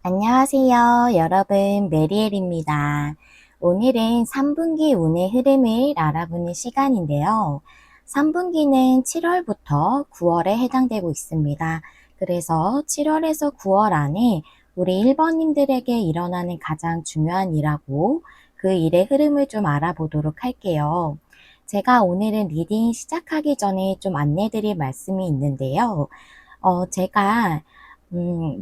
안녕하세요. 여러분, 메리엘입니다. 오늘은 3분기 운의 흐름을 알아보는 시간인데요. 3분기는 7월부터 9월에 해당되고 있습니다. 그래서 7월에서 9월 안에 우리 1번님들에게 일어나는 가장 중요한 일하고 그 일의 흐름을 좀 알아보도록 할게요. 제가 오늘은 리딩 시작하기 전에 좀 안내드릴 말씀이 있는데요. 제가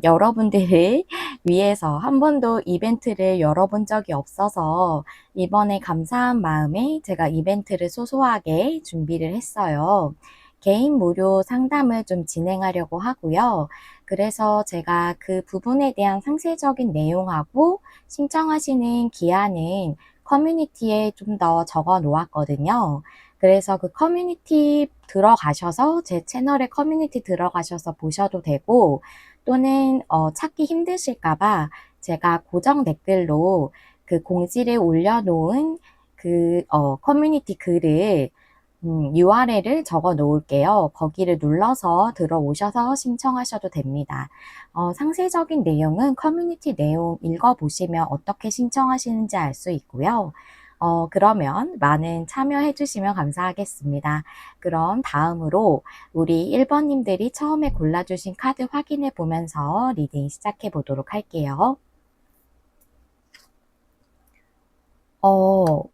여러분들을 위해서 한 번도 이벤트를 열어본 적이 없어서 이번에 감사한 마음에 제가 이벤트를 소소하게 준비를 했어요. 개인 무료 상담을 좀 진행하려고 하고요. 그래서 제가 그 부분에 대한 상세적인 내용하고 신청하시는 기한은 커뮤니티에 좀 더 적어 놓았거든요. 그래서 그 커뮤니티 들어가셔서 제 채널에 커뮤니티 들어가셔서 보셔도 되고 또는 찾기 힘드실까봐 제가 고정 댓글로 그 공지를 올려놓은 그 커뮤니티 글을 URL을 적어 놓을게요. 거기를 눌러서 들어오셔서 신청하셔도 됩니다. 상세적인 내용은 커뮤니티 내용 읽어보시면 어떻게 신청하시는지 알 수 있고요. 그러면 많은 참여해 주시면 감사하겠습니다. 그럼 다음으로 우리 1번님들이 처음에 골라주신 카드 확인해 보면서 리딩 시작해 보도록 할게요.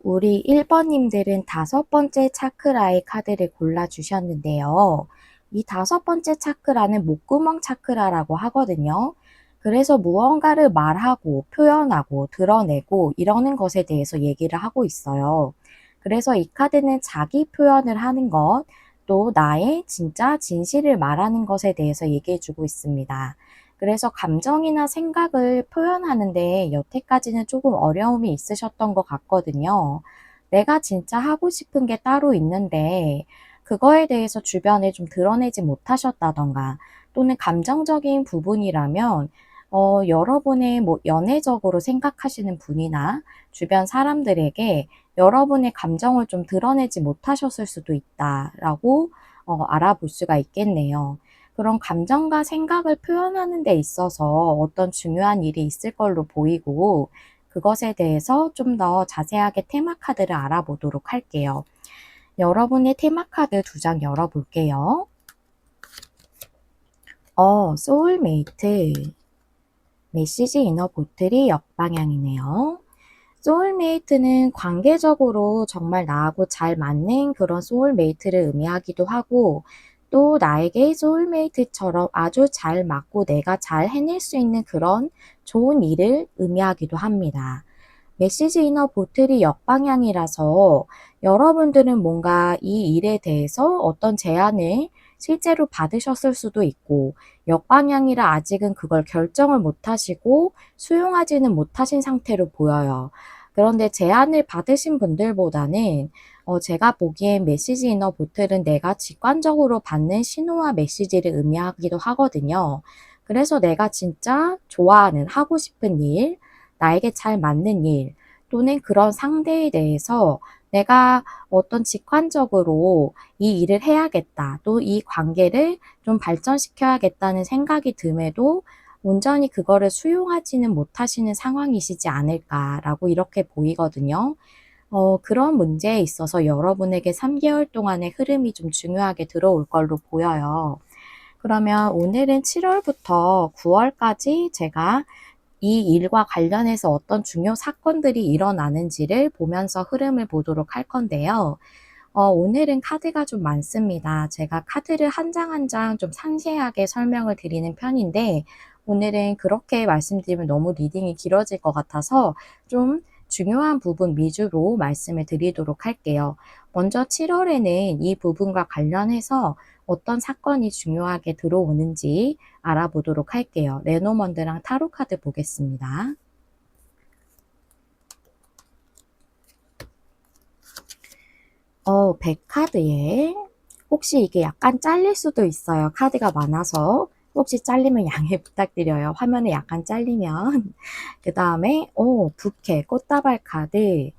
우리 1번님들은 5번째 차크라의 카드를 골라주셨는데요. 이 5번째 차크라는 목구멍 차크라라고 하거든요. 그래서 무언가를 말하고 표현하고 드러내고 이러는 것에 대해서 얘기를 하고 있어요. 그래서 이 카드는 자기 표현을 하는 것, 또 나의 진짜 진실을 말하는 것에 대해서 얘기해 주고 있습니다. 그래서 감정이나 생각을 표현하는데 여태까지는 조금 어려움이 있으셨던 것 같거든요. 내가 진짜 하고 싶은 게 따로 있는데 그거에 대해서 주변에 좀 드러내지 못하셨다던가 또는 감정적인 부분이라면 여러분의 뭐 연애적으로 생각하시는 분이나 주변 사람들에게 여러분의 감정을 좀 드러내지 못하셨을 수도 있다라고 알아볼 수가 있겠네요. 그런 감정과 생각을 표현하는 데 있어서 어떤 중요한 일이 있을 걸로 보이고 그것에 대해서 좀 더 자세하게 테마 카드를 알아보도록 할게요. 여러분의 테마 카드 2장 열어볼게요. 소울메이트 메시지 이너 보틀이 역방향이네요. 소울메이트는 관계적으로 정말 나하고 잘 맞는 그런 소울메이트를 의미하기도 하고 또 나에게 소울메이트처럼 아주 잘 맞고 내가 잘 해낼 수 있는 그런 좋은 일을 의미하기도 합니다. 메시지 이너 보틀이 역방향이라서 여러분들은 뭔가 이 일에 대해서 어떤 제안을 실제로 받으셨을 수도 있고 역방향이라 아직은 그걸 결정을 못 하시고 수용하지는 못하신 상태로 보여요. 그런데 제안을 받으신 분들보다는 제가 보기엔 메시지 이너 보틀은 내가 직관적으로 받는 신호와 메시지를 의미하기도 하거든요. 그래서 내가 진짜 좋아하는 하고 싶은 일, 나에게 잘 맞는 일 또는 그런 상대에 대해서 내가 어떤 직관적으로 이 일을 해야겠다. 또 이 관계를 좀 발전시켜야겠다는 생각이 듦에도 온전히 그거를 수용하지는 못하시는 상황이시지 않을까라고 이렇게 보이거든요. 그런 문제에 있어서 여러분에게 3개월 동안의 흐름이 좀 중요하게 들어올 걸로 보여요. 그러면 오늘은 7월부터 9월까지 제가 이 일과 관련해서 어떤 중요 사건들이 일어나는지를 보면서 흐름을 보도록 할 건데요. 오늘은 카드가 좀 많습니다. 제가 카드를 한 장 한 장 좀 상세하게 설명을 드리는 편인데 오늘은 그렇게 말씀드리면 너무 리딩이 길어질 것 같아서 좀 중요한 부분 위주로 말씀을 드리도록 할게요. 먼저 7월에는 이 부분과 관련해서 어떤 사건이 중요하게 들어오는지 알아보도록 할게요. 레노먼드랑 타로 카드 보겠습니다. 100카드에 혹시 이게 약간 잘릴 수도 있어요. 카드가 많아서 혹시 잘리면 양해 부탁드려요. 화면에 약간 잘리면. 그 다음에 부케 꽃다발 카드,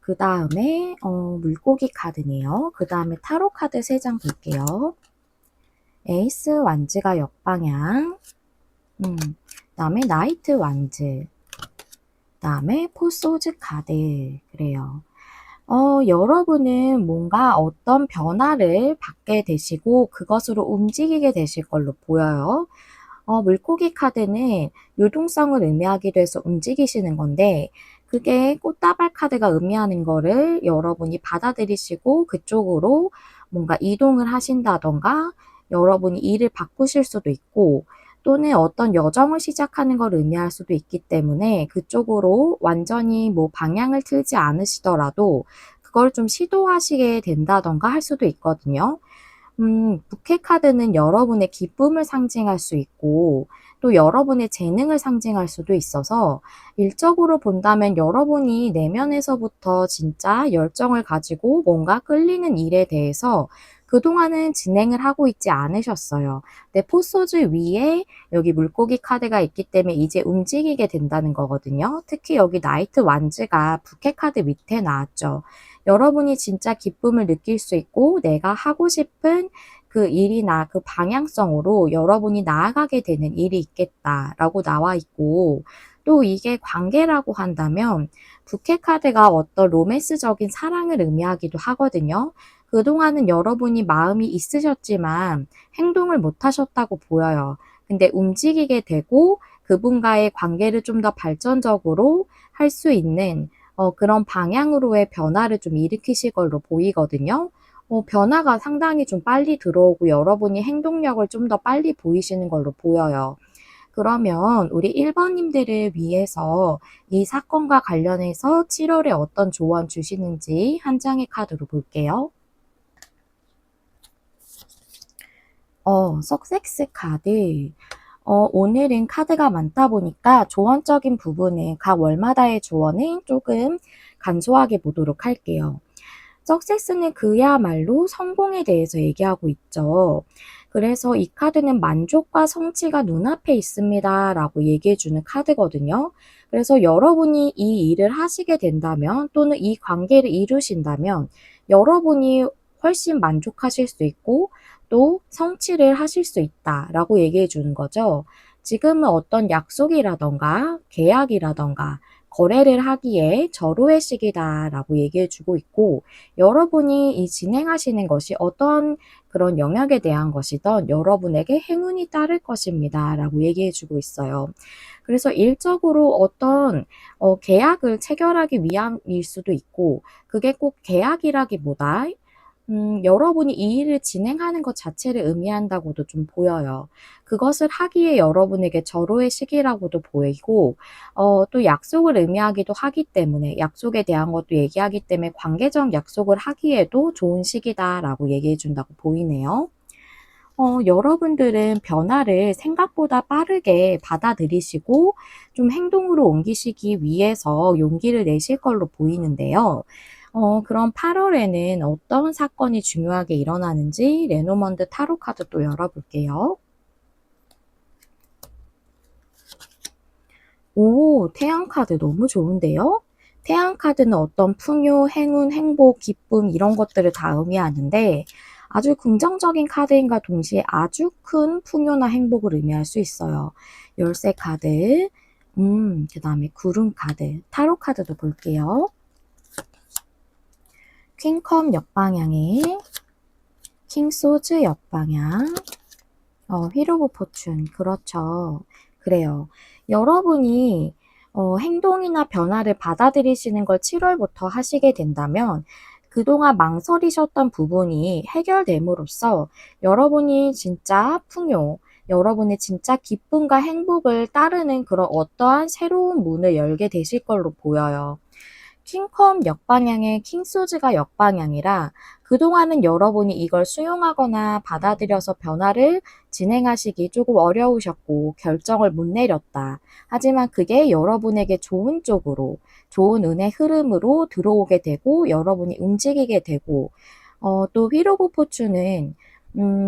그 다음에 물고기 카드네요. 그 다음에 타로 카드 3장 볼게요. 에이스 완즈가 역방향, 다음에 나이트 완즈, 다음에 포소즈 카드. 그래요. 여러분은 뭔가 어떤 변화를 받게 되시고 그것으로 움직이게 되실 걸로 보여요. 물고기 카드는 유동성을 의미하기도 해서 움직이시는 건데 그게 꽃다발 카드가 의미하는 거를 여러분이 받아들이시고 그쪽으로 뭔가 이동을 하신다던가 여러분이 일을 바꾸실 수도 있고 또는 어떤 여정을 시작하는 걸 의미할 수도 있기 때문에 그쪽으로 완전히 뭐 방향을 틀지 않으시더라도 그걸 좀 시도하시게 된다던가 할 수도 있거든요. 부캐 카드는 여러분의 기쁨을 상징할 수 있고 또 여러분의 재능을 상징할 수도 있어서 일적으로 본다면 여러분이 내면에서부터 진짜 열정을 가지고 뭔가 끌리는 일에 대해서 그동안은 진행을 하고 있지 않으셨어요. 근데 포소즈 위에 여기 물고기 카드가 있기 때문에 이제 움직이게 된다는 거거든요. 특히 여기 나이트 완즈가 부캐 카드 밑에 나왔죠. 여러분이 진짜 기쁨을 느낄 수 있고 내가 하고 싶은 그 일이나 그 방향성으로 여러분이 나아가게 되는 일이 있겠다라고 나와 있고 또 이게 관계라고 한다면 부캐 카드가 어떤 로맨스적인 사랑을 의미하기도 하거든요. 그동안은 여러분이 마음이 있으셨지만 행동을 못 하셨다고 보여요. 근데 움직이게 되고 그분과의 관계를 좀 더 발전적으로 할 수 있는 그런 방향으로의 변화를 좀 일으키실 걸로 보이거든요. 변화가 상당히 좀 빨리 들어오고 여러분이 행동력을 좀 더 빨리 보이시는 걸로 보여요. 그러면 우리 1번님들을 위해서 이 사건과 관련해서 7월에 어떤 조언 주시는지 한 장의 카드로 볼게요. 석섹스 카드. 오늘은 카드가 많다 보니까 조언적인 부분은 각 월마다의 조언은 조금 간소하게 보도록 할게요. 석세스는 그야말로 성공에 대해서 얘기하고 있죠. 그래서 이 카드는 만족과 성취가 눈앞에 있습니다 라고 얘기해주는 카드거든요. 그래서 여러분이 이 일을 하시게 된다면 또는 이 관계를 이루신다면 여러분이 훨씬 만족하실 수 있고 또 성취를 하실 수 있다라고 얘기해 주는 거죠. 지금은 어떤 약속이라던가 계약이라던가 거래를 하기에 절호의 시기다라고 얘기해 주고 있고 여러분이 이 진행하시는 것이 어떤 그런 영역에 대한 것이든 여러분에게 행운이 따를 것입니다 라고 얘기해 주고 있어요. 그래서 일적으로 어떤 계약을 체결하기 위함일 수도 있고 그게 꼭 계약이라기보다 여러분이 이 일을 진행하는 것 자체를 의미한다고도 좀 보여요. 그것을 하기에 여러분에게 절호의 시기라고도 보이고, 또 약속을 의미하기도 하기 때문에, 약속에 대한 것도 얘기하기 때문에 관계적 약속을 하기에도 좋은 시기다라고 얘기해 준다고 보이네요. 여러분들은 변화를 생각보다 빠르게 받아들이시고 좀 행동으로 옮기시기 위해서 용기를 내실 걸로 보이는데요. 그럼 8월에는 어떤 사건이 중요하게 일어나는지 레노먼드 타로 카드 또 열어볼게요. 오, 태양 카드 너무 좋은데요? 태양 카드는 어떤 풍요, 행운, 행복, 기쁨 이런 것들을 다 의미하는데 아주 긍정적인 카드인가 동시에 아주 큰 풍요나 행복을 의미할 수 있어요. 열쇠 카드, 그 다음에 구름 카드, 타로 카드도 볼게요. 퀸컵 옆방향에 킹소즈 옆방향, 휠 오브 포춘, 그렇죠. 그래요. 여러분이 행동이나 변화를 받아들이시는 걸 7월부터 하시게 된다면 그동안 망설이셨던 부분이 해결됨으로써 여러분이 진짜 풍요, 여러분의 진짜 기쁨과 행복을 따르는 그런 어떠한 새로운 문을 열게 되실 걸로 보여요. 킹컵 역방향의 킹소즈가 역방향이라 그동안은 여러분이 이걸 수용하거나 받아들여서 변화를 진행하시기 조금 어려우셨고 결정을 못 내렸다. 하지만 그게 여러분에게 좋은 쪽으로, 좋은 은혜 흐름으로 들어오게 되고 여러분이 움직이게 되고 또 휠 오브 포춘은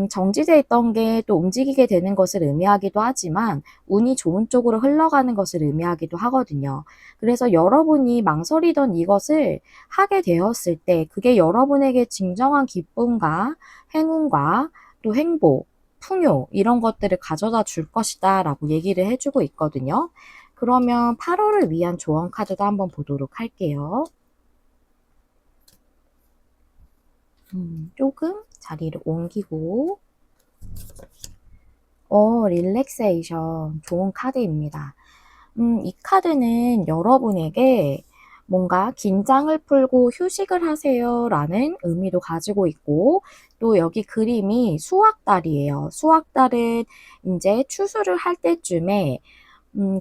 정지돼 있던 게 또 움직이게 되는 것을 의미하기도 하지만 운이 좋은 쪽으로 흘러가는 것을 의미하기도 하거든요. 그래서 여러분이 망설이던 이것을 하게 되었을 때 그게 여러분에게 진정한 기쁨과 행운과 또 행복, 풍요 이런 것들을 가져다 줄 것이다 라고 얘기를 해주고 있거든요. 그러면 8월을 위한 조언 카드도 한번 보도록 할게요. 조금 자리를 옮기고 릴렉세이션 좋은 카드입니다. 이 카드는 여러분에게 뭔가 긴장을 풀고 휴식을 하세요 라는 의미도 가지고 있고, 또 여기 그림이 수확달이에요. 수확달은 이제 추수를 할 때쯤에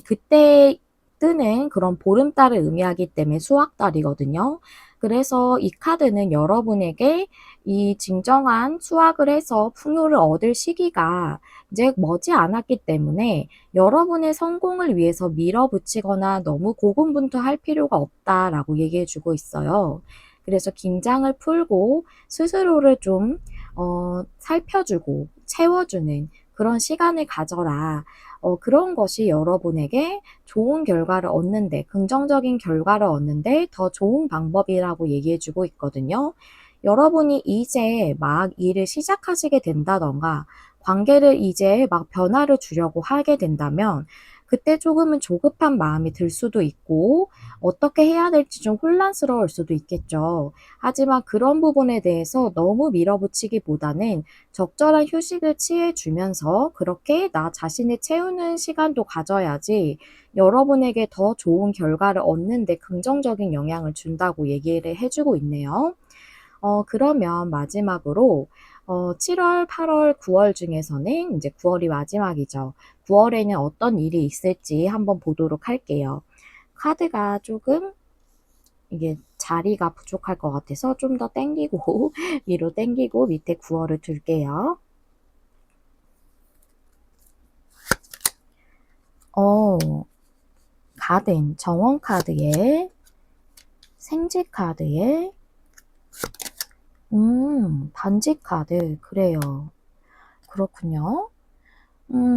그때 뜨는 그런 보름달을 의미하기 때문에 수확달이거든요. 그래서 이 카드는 여러분에게 이 진정한 수확을 해서 풍요를 얻을 시기가 이제 머지 않았기 때문에 여러분의 성공을 위해서 밀어붙이거나 너무 고군분투할 필요가 없다라고 얘기해 주고 있어요. 그래서 긴장을 풀고 스스로를 좀 살펴주고 채워주는 그런 시간을 가져라. 그런 것이 여러분에게 좋은 결과를 얻는데, 긍정적인 결과를 얻는데 더 좋은 방법이라고 얘기해 주고 있거든요. 여러분이 이제 막 일을 시작하시게 된다던가, 관계를 이제 막 변화를 주려고 하게 된다면, 그때 조금은 조급한 마음이 들 수도 있고, 어떻게 해야 될지 좀 혼란스러울 수도 있겠죠. 하지만 그런 부분에 대해서 너무 밀어붙이기보다는 적절한 휴식을 취해주면서 그렇게 나 자신을 채우는 시간도 가져야지 여러분에게 더 좋은 결과를 얻는데 긍정적인 영향을 준다고 얘기를 해주고 있네요. 그러면 마지막으로 7월, 8월, 9월 중에서는 이제 9월이 마지막이죠. 9월에는 어떤 일이 있을지 한번 보도록 할게요. 카드가 조금 이게 자리가 부족할 것 같아서 좀 더 땡기고 위로 땡기고 밑에 9월을 둘게요. 가든 정원 카드에 생지 카드에 반지 카드. 그래요. 그렇군요.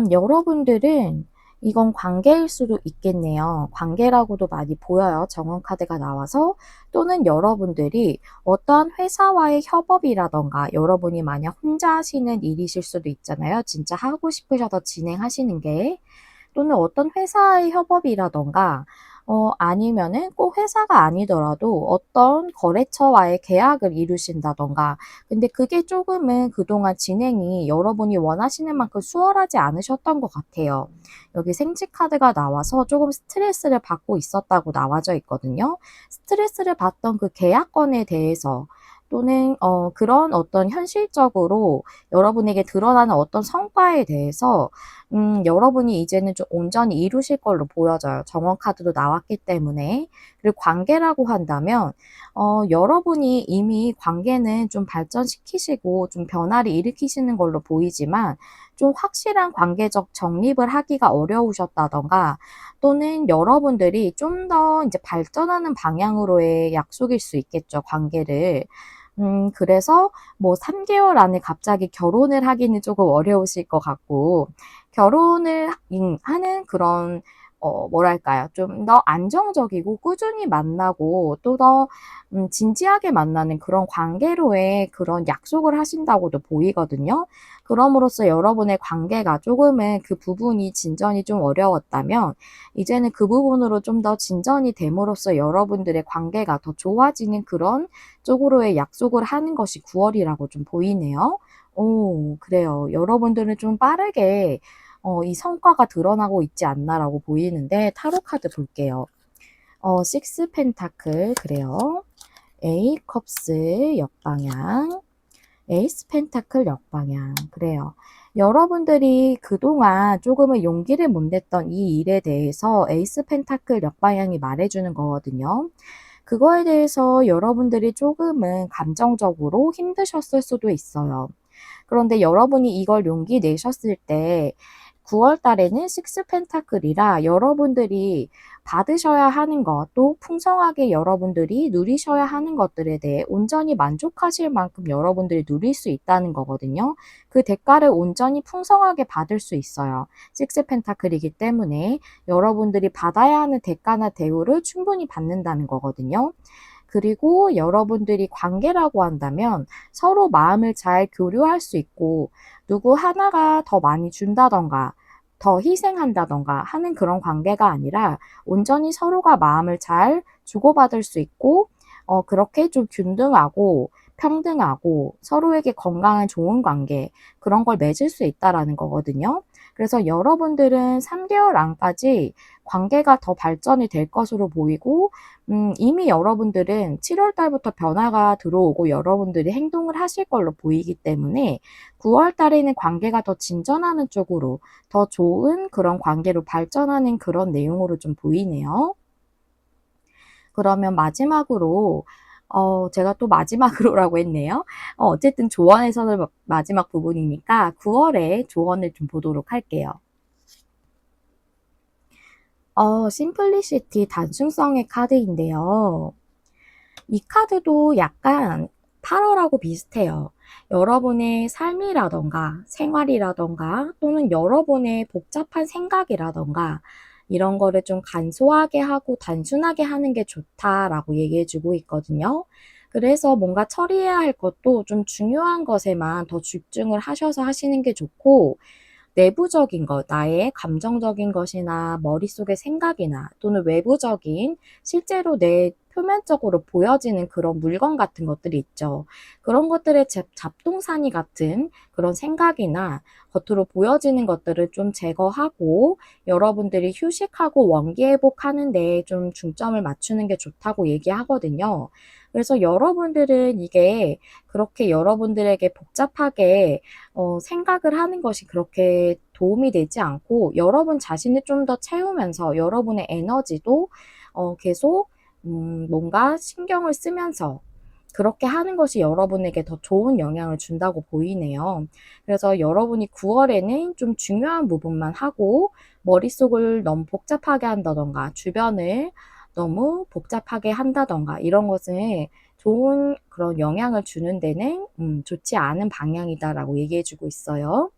여러분들은 이건 관계일 수도 있겠네요. 관계라고도 많이 보여요. 정원 카드가 나와서. 또는 여러분들이 어떠한 회사와의 협업이라던가, 여러분이 만약 혼자 하시는 일이실 수도 있잖아요. 진짜 하고 싶으셔서 진행하시는 게. 또는 어떤 회사의 협업이라던가, 아니면은 꼭 회사가 아니더라도 어떤 거래처와의 계약을 이루신다던가, 근데 그게 조금은 그동안 진행이 여러분이 원하시는 만큼 수월하지 않으셨던 것 같아요. 여기 생지 카드가 나와서 조금 스트레스를 받고 있었다고 나와져 있거든요. 스트레스를 받던 그 계약건에 대해서, 또는 그런 어떤 현실적으로 여러분에게 드러나는 어떤 성과에 대해서 여러분이 이제는 좀 온전히 이루실 걸로 보여져요. 정원 카드도 나왔기 때문에. 그리고 관계라고 한다면 여러분이 이미 관계는 좀 발전시키시고 좀 변화를 일으키시는 걸로 보이지만, 좀 확실한 관계적 정립을 하기가 어려우셨다던가, 또는 여러분들이 좀 더 이제 발전하는 방향으로의 약속일 수 있겠죠, 관계를. 그래서 뭐 3개월 안에 갑자기 결혼을 하기는 조금 어려우실 것 같고, 결혼을 하는 그런 뭐랄까요? 좀 더 안정적이고 꾸준히 만나고 또 더 진지하게 만나는 그런 관계로의 그런 약속을 하신다고도 보이거든요. 그럼으로써 여러분의 관계가 조금은 그 부분이 진전이 좀 어려웠다면, 이제는 그 부분으로 좀 더 진전이 됨으로써 여러분들의 관계가 더 좋아지는 그런 쪽으로의 약속을 하는 것이 9월이라고 좀 보이네요. 오, 그래요. 여러분들은 좀 빠르게 이 성과가 드러나고 있지 않나라고 보이는데, 타로 카드 볼게요. 식스 펜타클. 그래요. 에이 컵스 역방향, 에이스 펜타클 역방향. 그래요. 여러분들이 그동안 조금은 용기를 못 냈던 이 일에 대해서 에이스 펜타클 역방향이 말해주는 거거든요. 그거에 대해서 여러분들이 조금은 감정적으로 힘드셨을 수도 있어요. 그런데 여러분이 이걸 용기 내셨을 때 9월 달에는 식스 펜타클이라 여러분들이 받으셔야 하는 것, 또 풍성하게 여러분들이 누리셔야 하는 것들에 대해 온전히 만족하실 만큼 여러분들이 누릴 수 있다는 거거든요. 그 대가를 온전히 풍성하게 받을 수 있어요. 식스 펜타클이기 때문에 여러분들이 받아야 하는 대가나 대우를 충분히 받는다는 거거든요. 그리고 여러분들이 관계라고 한다면 서로 마음을 잘 교류할 수 있고 누구 하나가 더 많이 준다던가 더 희생한다던가 하는 그런 관계가 아니라 온전히 서로가 마음을 잘 주고받을 수 있고 그렇게 좀 균등하고 평등하고 서로에게 건강한 좋은 관계 그런 걸 맺을 수 있다라는 거거든요. 그래서 여러분들은 3개월 안까지 관계가 더 발전이 될 것으로 보이고 이미 여러분들은 7월 달부터 변화가 들어오고 여러분들이 행동을 하실 걸로 보이기 때문에 9월 달에는 관계가 더 진전하는 쪽으로 더 좋은 그런 관계로 발전하는 그런 내용으로 좀 보이네요. 그러면 마지막으로 제가 또 마지막으로라고 했네요. 어쨌든 조언에서는 마지막 부분이니까 9월에 조언을 좀 보도록 할게요. 심플리시티 단순성의 카드인데요. 이 카드도 약간 8월하고 비슷해요. 여러분의 삶이라던가 생활이라던가 또는 여러분의 복잡한 생각이라던가 이런 거를 좀 간소하게 하고 단순하게 하는 게 좋다라고 얘기해 주고 있거든요. 그래서 뭔가 처리해야 할 것도 좀 중요한 것에만 더 집중을 하셔서 하시는 게 좋고 내부적인 것, 나의 감정적인 것이나 머릿속의 생각이나 또는 외부적인 실제로 내 표면적으로 보여지는 그런 물건 같은 것들이 있죠. 그런 것들의 잡동사니 같은 그런 생각이나 겉으로 보여지는 것들을 좀 제거하고 여러분들이 휴식하고 원기회복하는 데에 좀 중점을 맞추는 게 좋다고 얘기하거든요. 그래서 여러분들은 이게 그렇게 여러분들에게 복잡하게 생각을 하는 것이 그렇게 도움이 되지 않고 여러분 자신을 좀 더 채우면서 여러분의 에너지도 계속 뭔가 신경을 쓰면서 그렇게 하는 것이 여러분에게 더 좋은 영향을 준다고 보이네요. 그래서 여러분이 9월에는 좀 중요한 부분만 하고 머릿속을 너무 복잡하게 한다던가 주변을 너무 복잡하게 한다던가 이런 것은 좋은 그런 영향을 주는 데는 좋지 않은 방향이다라고 얘기해 주고 있어요.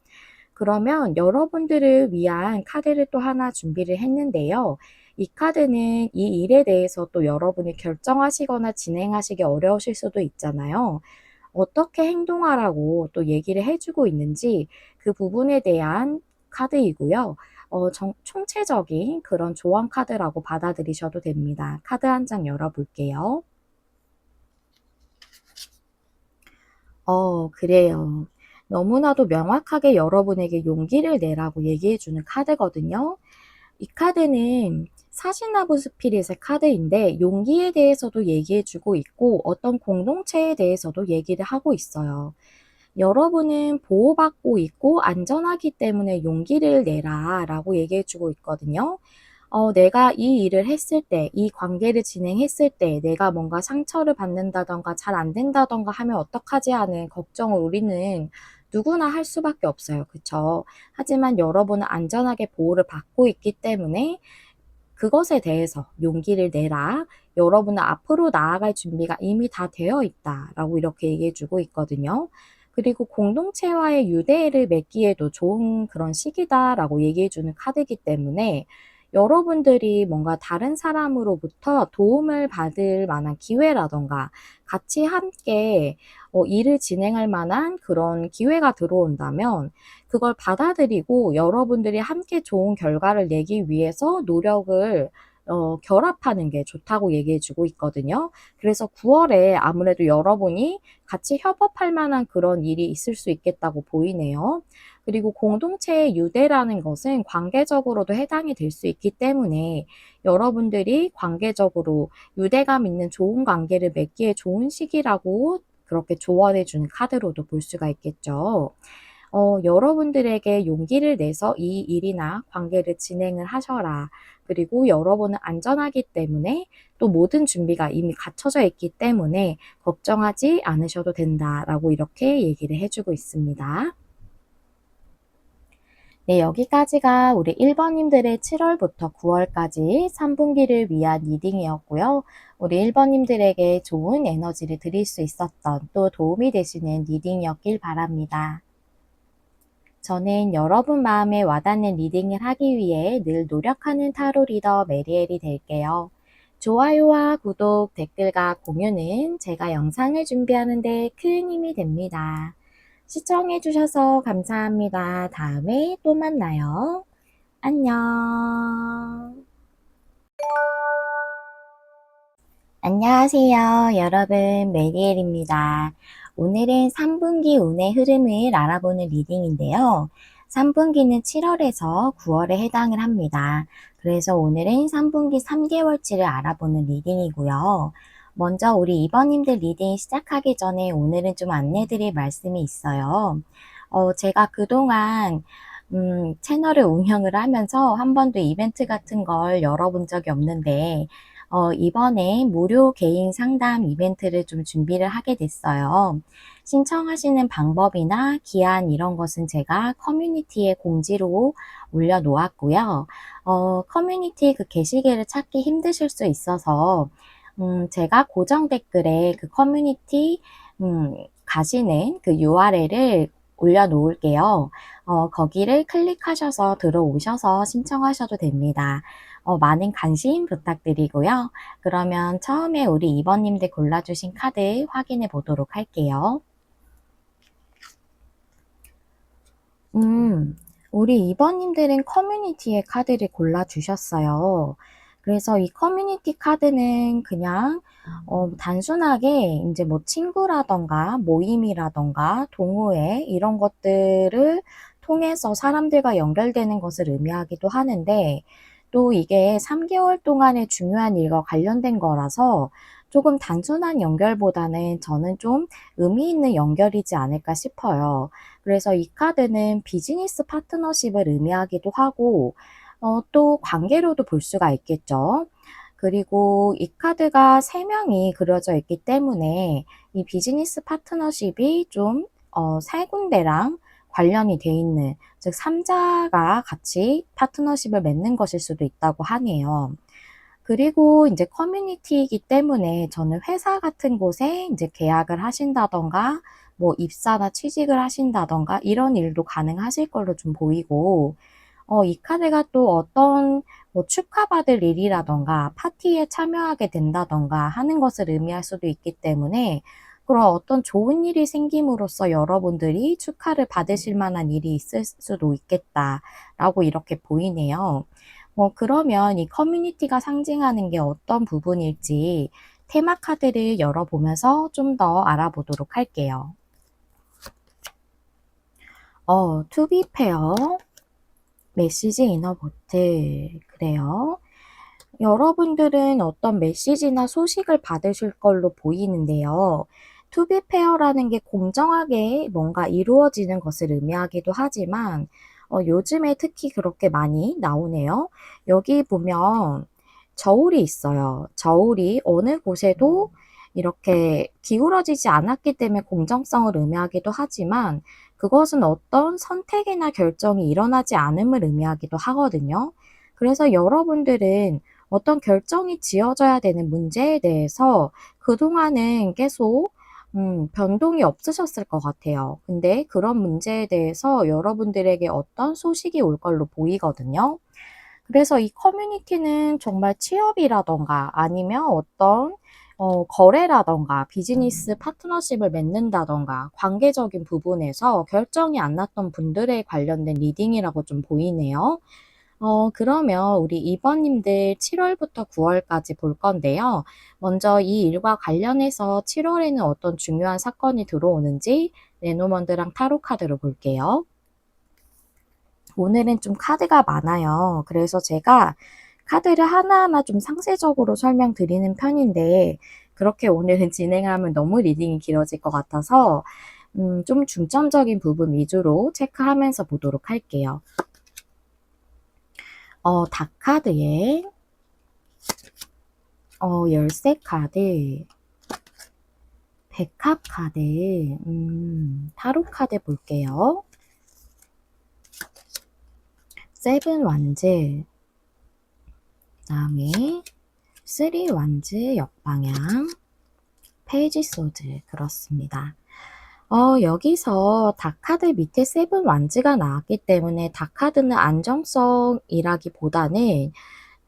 그러면 여러분들을 위한 카드를 또 하나 준비를 했는데요. 이 카드는 이 일에 대해서 또 여러분이 결정하시거나 진행하시기 어려우실 수도 있잖아요. 어떻게 행동하라고 또 얘기를 해주고 있는지 그 부분에 대한 카드이고요. 총체적인 그런 조언 카드라고 받아들이셔도 됩니다. 카드 한 장 열어볼게요. 그래요. 너무나도 명확하게 여러분에게 용기를 내라고 얘기해주는 카드거든요. 이 카드는 사신나무 스피릿의 카드인데 용기에 대해서도 얘기해주고 있고 어떤 공동체에 대해서도 얘기를 하고 있어요. 여러분은 보호받고 있고 안전하기 때문에 용기를 내라 라고 얘기해주고 있거든요. 내가 이 일을 했을 때, 이 관계를 진행했을 때 내가 뭔가 상처를 받는다던가 잘 안 된다던가 하면 어떡하지 하는 걱정을 우리는 누구나 할 수밖에 없어요. 그쵸? 하지만 여러분은 안전하게 보호를 받고 있기 때문에 그것에 대해서 용기를 내라. 여러분은 앞으로 나아갈 준비가 이미 다 되어 있다라고 이렇게 얘기해 주고 있거든요. 그리고 공동체와의 유대를 맺기에도 좋은 그런 시기다라고 얘기해 주는 카드이기 때문에 여러분들이 뭔가 다른 사람으로부터 도움을 받을 만한 기회라던가 같이 함께 일을 진행할 만한 그런 기회가 들어온다면 그걸 받아들이고 여러분들이 함께 좋은 결과를 내기 위해서 노력을 결합하는 게 좋다고 얘기해 주고 있거든요. 그래서 9월에 아무래도 여러분이 같이 협업할 만한 그런 일이 있을 수 있겠다고 보이네요. 그리고 공동체의 유대라는 것은 관계적으로도 해당이 될 수 있기 때문에 여러분들이 관계적으로 유대감 있는 좋은 관계를 맺기에 좋은 시기라고 그렇게 조언해 주는 카드로도 볼 수가 있겠죠. 여러분들에게 용기를 내서 이 일이나 관계를 진행을 하셔라. 그리고 여러분은 안전하기 때문에 또 모든 준비가 이미 갖춰져 있기 때문에 걱정하지 않으셔도 된다라고 이렇게 얘기를 해주고 있습니다. 네, 여기까지가 우리 1번님들의 7월부터 9월까지 3분기를 위한 리딩이었고요. 우리 1번님들에게 좋은 에너지를 드릴 수 있었던 또 도움이 되시는 리딩이었길 바랍니다. 저는 여러분 마음에 와닿는 리딩을 하기 위해 늘 노력하는 타로 리더 메리엘이 될게요. 좋아요와 구독, 댓글과 공유는 제가 영상을 준비하는 데 큰 힘이 됩니다. 시청해주셔서 감사합니다. 다음에 또 만나요. 안녕. 안녕하세요. 여러분, 메리엘입니다. 오늘은 3분기 운의 흐름을 알아보는 리딩인데요. 3분기는 7월에서 9월에 해당을 합니다. 그래서 오늘은 3분기 3개월치를 알아보는 리딩이고요. 먼저 우리 이번님들 리딩 시작하기 전에 오늘은 좀 안내드릴 말씀이 있어요. 제가 그동안 채널을 운영을 하면서 한 번도 이벤트 같은 걸 열어본 적이 없는데 이번에 무료 개인 상담 이벤트를 좀 준비를 하게 됐어요. 신청하시는 방법이나 기한 이런 것은 제가 커뮤니티에 공지로 올려놓았고요. 커뮤니티 그 게시글을 찾기 힘드실 수 있어서 제가 고정 댓글에 그 커뮤니티 가시는 그 URL을 올려놓을게요. 거기를 클릭하셔서 들어오셔서 신청하셔도 됩니다. 많은 관심 부탁드리고요. 그러면 처음에 우리 2번님들 골라주신 카드 확인해 보도록 할게요. 우리 2번님들은 커뮤니티의 카드를 골라주셨어요. 그래서 이 커뮤니티 카드는 그냥 단순하게 이제 뭐 친구라던가 모임이라던가 동호회 이런 것들을 통해서 사람들과 연결되는 것을 의미하기도 하는데 또 이게 3개월 동안의 중요한 일과 관련된 거라서 조금 단순한 연결보다는 저는 좀 의미 있는 연결이지 않을까 싶어요. 그래서 이 카드는 비즈니스 파트너십을 의미하기도 하고 또 관계로도 볼 수가 있겠죠. 그리고 이 카드가 3명이 그려져 있기 때문에 이 비즈니스 파트너십이 좀 세 군데랑 관련이 돼 있는, 즉 3자가 같이 파트너십을 맺는 것일 수도 있다고 하네요. 그리고 이제 커뮤니티이기 때문에 저는 회사 같은 곳에 이제 계약을 하신다던가 뭐 입사나 취직을 하신다던가 이런 일도 가능하실 걸로 좀 보이고 이 카드가 또 어떤 뭐 축하받을 일이라던가 파티에 참여하게 된다던가 하는 것을 의미할 수도 있기 때문에 그런 어떤 좋은 일이 생김으로써 여러분들이 축하를 받으실 만한 일이 있을 수도 있겠다라고 이렇게 보이네요. 그러면 이 커뮤니티가 상징하는 게 어떤 부분일지 테마 카드를 열어보면서 좀 더 알아보도록 할게요. To be fair, 메시지 이너 보트. 그래요. 여러분들은 어떤 메시지나 소식을 받으실 걸로 보이는데요. To be fair라는 게 공정하게 뭔가 이루어지는 것을 의미하기도 하지만 요즘에 특히 그렇게 많이 나오네요. 여기 보면 저울이 있어요. 저울이 어느 곳에도 이렇게 기울어지지 않았기 때문에 공정성을 의미하기도 하지만 그것은 어떤 선택이나 결정이 일어나지 않음을 의미하기도 하거든요. 그래서 여러분들은 어떤 결정이 지어져야 되는 문제에 대해서 그동안은 계속 변동이 없으셨을 것 같아요. 근데 그런 문제에 대해서 여러분들에게 어떤 소식이 올 걸로 보이거든요. 그래서 이 커뮤니티는 정말 취업이라던가 아니면 어떤 거래라던가 비즈니스 파트너십을 맺는다던가 관계적인 부분에서 결정이 안 났던 분들에 관련된 리딩이라고 좀 보이네요. 그러면 우리 2번님들 7월부터 9월까지 볼 건데요. 먼저 이 일과 관련해서 7월에는 어떤 중요한 사건이 들어오는지 레노먼드랑 타로 카드로 볼게요. 오늘은 좀 카드가 많아요. 그래서 제가 카드를 하나하나 좀 상세적으로 설명드리는 편인데 그렇게 오늘은 진행하면 너무 리딩이 길어질 것 같아서 좀 중점적인 부분 위주로 체크하면서 보도록 할게요. 닭카드에 열쇠 카드, 백합 카드, 타로 카드 볼게요. 세븐 완즈, 그 다음에 3 완즈 역방향, 페이지 소드. 그렇습니다. 여기서 닭카드 밑에 세븐 완즈가 나왔기 때문에 닭카드는 안정성이라기보다는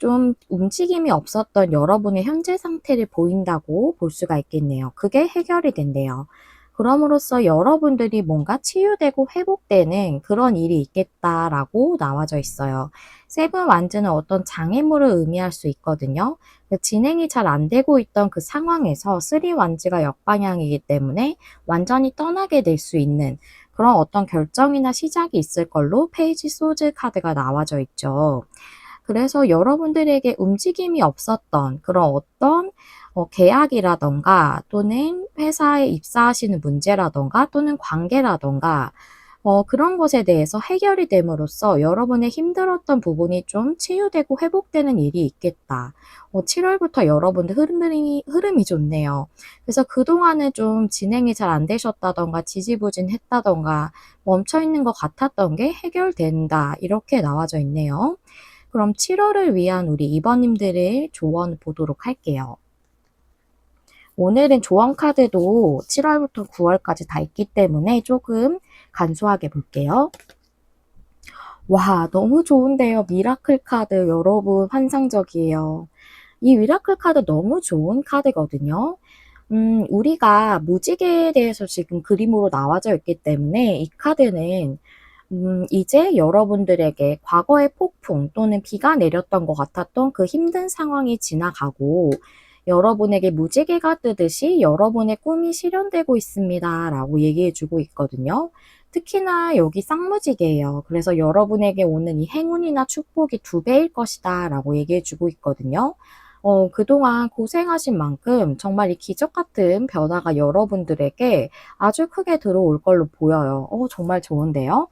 좀 움직임이 없었던 여러분의 현재 상태를 보인다고 볼 수가 있겠네요. 그게 해결이 된대요. 그럼으로써 여러분들이 뭔가 치유되고 회복되는 그런 일이 있겠다라고 나와져 있어요. 세븐 완즈는 어떤 장애물을 의미할 수 있거든요. 진행이 잘 안 되고 있던 그 상황에서 쓰리 완즈가 역방향이기 때문에 완전히 떠나게 될 수 있는 그런 어떤 결정이나 시작이 있을 걸로 페이지 소즈 카드가 나와져 있죠. 그래서 여러분들에게 움직임이 없었던 그런 어떤 계약이라던가 또는 회사에 입사하시는 문제라던가 또는 관계라던가 그런 것에 대해서 해결이 됨으로써 여러분의 힘들었던 부분이 좀 치유되고 회복되는 일이 있겠다. 7월부터 여러분들 흐름이 좋네요. 그래서 그동안은 좀 진행이 잘 안 되셨다던가 지지부진했다던가 멈춰있는 것 같았던 게 해결된다. 이렇게 나와져 있네요. 그럼 7월을 위한 우리 이번님들의 조언 보도록 할게요. 오늘은 조언 카드도 7월부터 9월까지 다 있기 때문에 조금 간소하게 볼게요. 와, 너무 좋은데요. 미라클 카드 여러분 환상적이에요. 이 미라클 카드 너무 좋은 카드거든요. 우리가 무지개에 대해서 지금 그림으로 나와져 있기 때문에 이 카드는 이제 여러분들에게 과거의 폭풍 또는 비가 내렸던 것 같았던 그 힘든 상황이 지나가고 여러분에게 무지개가 뜨듯이 여러분의 꿈이 실현되고 있습니다. 라고 얘기해주고 있거든요. 특히나 여기 쌍무지개예요. 그래서 여러분에게 오는 이 행운이나 축복이 2배일 것이다. 라고 얘기해주고 있거든요. 그동안 고생하신 만큼 정말 이 기적 같은 변화가 여러분들에게 아주 크게 들어올 걸로 보여요. 정말 좋은데요?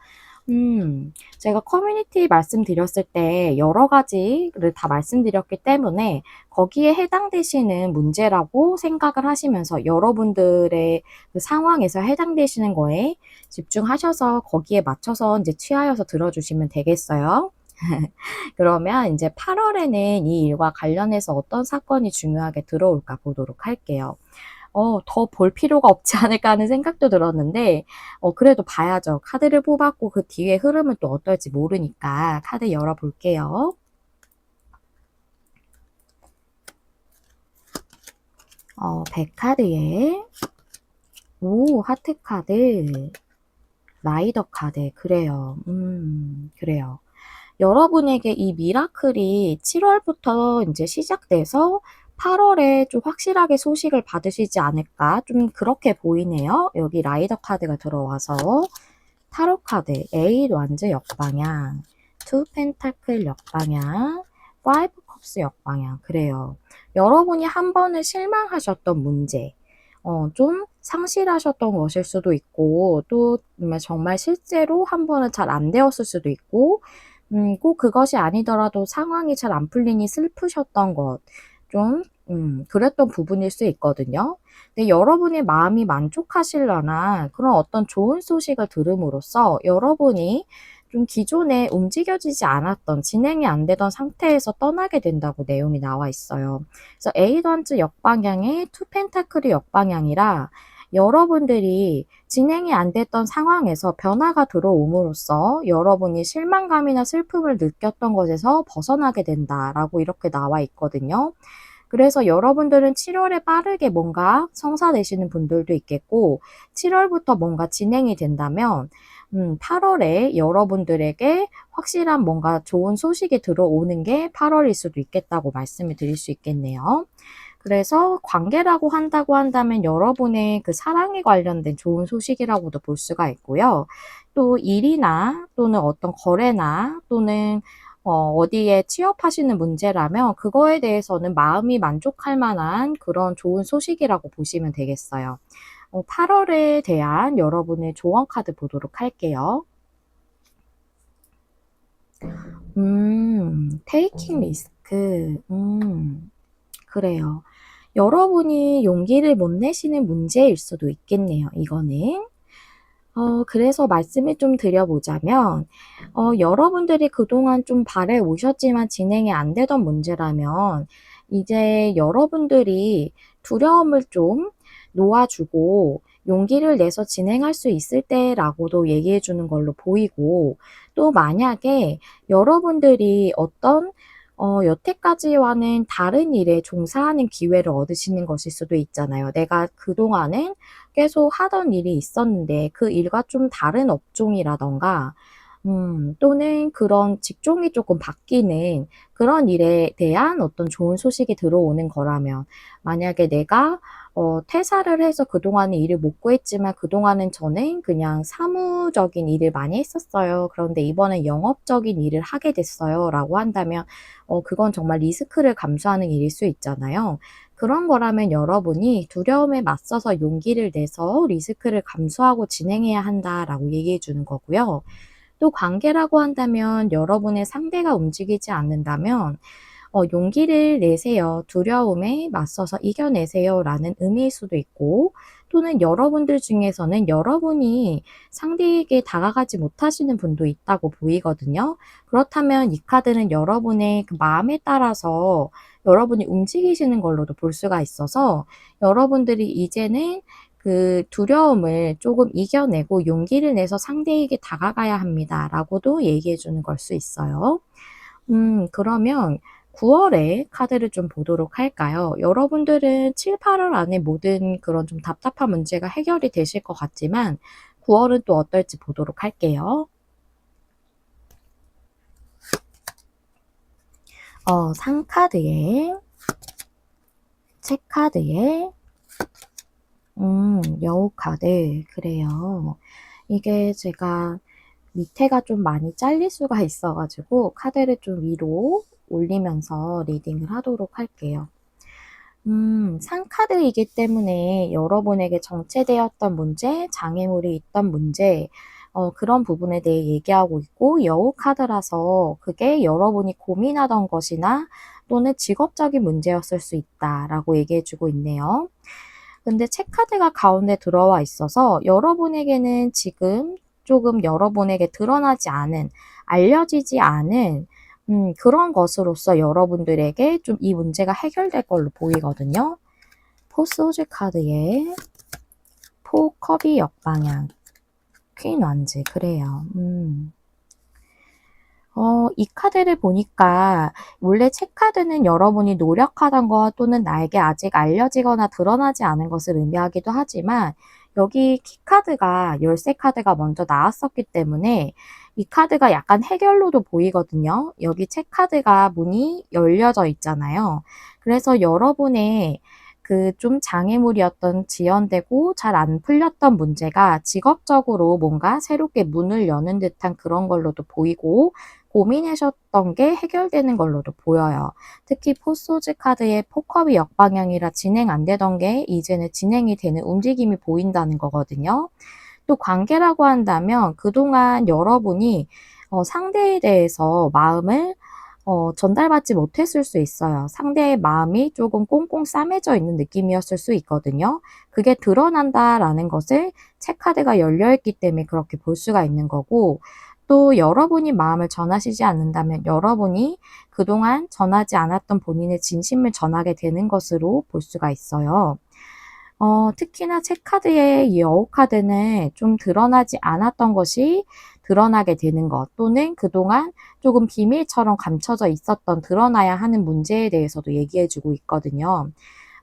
제가 커뮤니티 말씀드렸을 때 여러 가지를 다 말씀드렸기 때문에 거기에 해당되시는 문제라고 생각을 하시면서 여러분들의 그 상황에서 해당되시는 거에 집중하셔서 거기에 맞춰서 이제 취하여서 들어주시면 되겠어요. 그러면 이제 8월에는 이 일과 관련해서 어떤 사건이 중요하게 들어올까 보도록 할게요. 더 볼 필요가 없지 않을까 하는 생각도 들었는데, 그래도 봐야죠. 카드를 뽑았고 그 뒤에 흐름은 또 어떨지 모르니까 카드 열어볼게요. 백 카드에, 하트 카드, 라이더 카드, 그래요. 그래요. 여러분에게 이 미라클이 7월부터 이제 시작돼서 8월에 좀 확실하게 소식을 받으시지 않을까? 좀 그렇게 보이네요. 여기 라이더 카드가 들어와서 타로 카드, 8 완즈 역방향, 2 펜타클 역방향, 5 컵스 역방향. 그래요. 여러분이 한 번은 실망하셨던 문제, 좀 상실하셨던 것일 수도 있고, 또 정말 실제로 한 번은 잘 안 되었을 수도 있고, 꼭 그것이 아니더라도 상황이 잘 안 풀리니 슬프셨던 것, 좀, 그랬던 부분일 수 있거든요. 근데 여러분의 마음이 만족하시려나 그런 어떤 좋은 소식을 들음으로써 여러분이 좀 기존에 움직여지지 않았던, 진행이 안 되던 상태에서 떠나게 된다고 내용이 나와 있어요. 그래서 에이던즈 역방향의 투 펜타클이 역방향이라 여러분들이 진행이 안 됐던 상황에서 변화가 들어옴으로써 여러분이 실망감이나 슬픔을 느꼈던 것에서 벗어나게 된다라고 이렇게 나와 있거든요. 그래서 여러분들은 7월에 빠르게 뭔가 성사되시는 분들도 있겠고 7월부터 뭔가 진행이 된다면 8월에 여러분들에게 확실한 뭔가 좋은 소식이 들어오는 게 8월일 수도 있겠다고 말씀을 드릴 수 있겠네요. 그래서 관계라고 한다고 한다면 여러분의 그 사랑에 관련된 좋은 소식이라고도 볼 수가 있고요. 또 일이나 또는 어떤 거래나 또는 어디에 취업하시는 문제라면 그거에 대해서는 마음이 만족할 만한 그런 좋은 소식이라고 보시면 되겠어요. 8월에 대한 여러분의 조언 카드 보도록 할게요. 테이킹 리스크. 그래요. 여러분이 용기를 못 내시는 문제일 수도 있겠네요, 이거는. 그래서 말씀을 좀 드려보자면, 여러분들이 그동안 좀 바래 오셨지만 진행이 안 되던 문제라면, 이제 여러분들이 두려움을 좀 놓아주고, 용기를 내서 진행할 수 있을 때라고도 얘기해 주는 걸로 보이고, 또 만약에 여러분들이 어떤 여태까지와는 다른 일에 종사하는 기회를 얻으시는 것일 수도 있잖아요. 내가 그동안은 계속 하던 일이 있었는데 그 일과 좀 다른 업종이라던가 또는 그런 직종이 조금 바뀌는 그런 일에 대한 어떤 좋은 소식이 들어오는 거라면, 만약에 내가 퇴사를 해서 그동안은 일을 못 구했지만 그동안은 저는 그냥 사무적인 일을 많이 했었어요. 그런데 이번엔 영업적인 일을 하게 됐어요. 라고 한다면, 그건 정말 리스크를 감수하는 일일 수 있잖아요. 그런 거라면 여러분이 두려움에 맞서서 용기를 내서 리스크를 감수하고 진행해야 한다라고 얘기해 주는 거고요. 또 관계라고 한다면 여러분의 상대가 움직이지 않는다면 용기를 내세요. 두려움에 맞서서 이겨내세요. 라는 의미일 수도 있고, 또는 여러분들 중에서는 여러분이 상대에게 다가가지 못하시는 분도 있다고 보이거든요. 그렇다면 이 카드는 여러분의 그 마음에 따라서 여러분이 움직이시는 걸로도 볼 수가 있어서, 여러분들이 이제는 그 두려움을 조금 이겨내고 용기를 내서 상대에게 다가가야 합니다. 라고도 얘기해 주는 걸 수 있어요. 그러면 9월에 카드를 좀 보도록 할까요? 여러분들은 7, 8월 안에 모든 그런 좀 답답한 문제가 해결이 되실 것 같지만 9월은 또 어떨지 보도록 할게요. 상카드에, 책카드에, 여우카드. 그래요. 이게 제가 밑에가 좀 많이 잘릴 수가 있어가지고 카드를 좀 위로 올리면서 리딩을 하도록 할게요. 상카드이기 때문에 여러분에게 정체되었던 문제, 장애물이 있던 문제, 그런 부분에 대해 얘기하고 있고, 여우 카드라서 그게 여러분이 고민하던 것이나 또는 직업적인 문제였을 수 있다라고 얘기해주고 있네요. 근데 책카드가 가운데 들어와 있어서 여러분에게는 지금 조금 여러분에게 드러나지 않은, 알려지지 않은 그런 것으로서 여러분들에게 좀 이 문제가 해결될 걸로 보이거든요. 포소즈 카드에 포컵이 역방향, 퀸 완즈. 그래요. 이 카드를 보니까 원래 책카드는 여러분이 노력하던 것 또는 나에게 아직 알려지거나 드러나지 않은 것을 의미하기도 하지만, 여기 키카드가 열쇠 카드가 먼저 나왔었기 때문에 이 카드가 약간 해결로도 보이거든요. 여기 책카드가 문이 열려져 있잖아요. 그래서 여러분의 그 좀 장애물이었던 지연되고 잘 안 풀렸던 문제가 직업적으로 뭔가 새롭게 문을 여는 듯한 그런 걸로도 보이고, 고민하셨던 게 해결되는 걸로도 보여요. 특히 포소즈 카드의 포컵이 역방향이라 진행 안 되던 게 이제는 진행이 되는 움직임이 보인다는 거거든요. 또 관계라고 한다면 그동안 여러분이 상대에 대해서 마음을 전달받지 못했을 수 있어요. 상대의 마음이 조금 꽁꽁 싸매져 있는 느낌이었을 수 있거든요. 그게 드러난다라는 것을 책카드가 열려있기 때문에 그렇게 볼 수가 있는 거고, 또 여러분이 마음을 전하시지 않는다면 여러분이 그동안 전하지 않았던 본인의 진심을 전하게 되는 것으로 볼 수가 있어요. 특히나 책카드의 이 여우카드는 좀 드러나지 않았던 것이 드러나게 되는 것, 또는 그동안 조금 비밀처럼 감춰져 있었던 드러나야 하는 문제에 대해서도 얘기해주고 있거든요.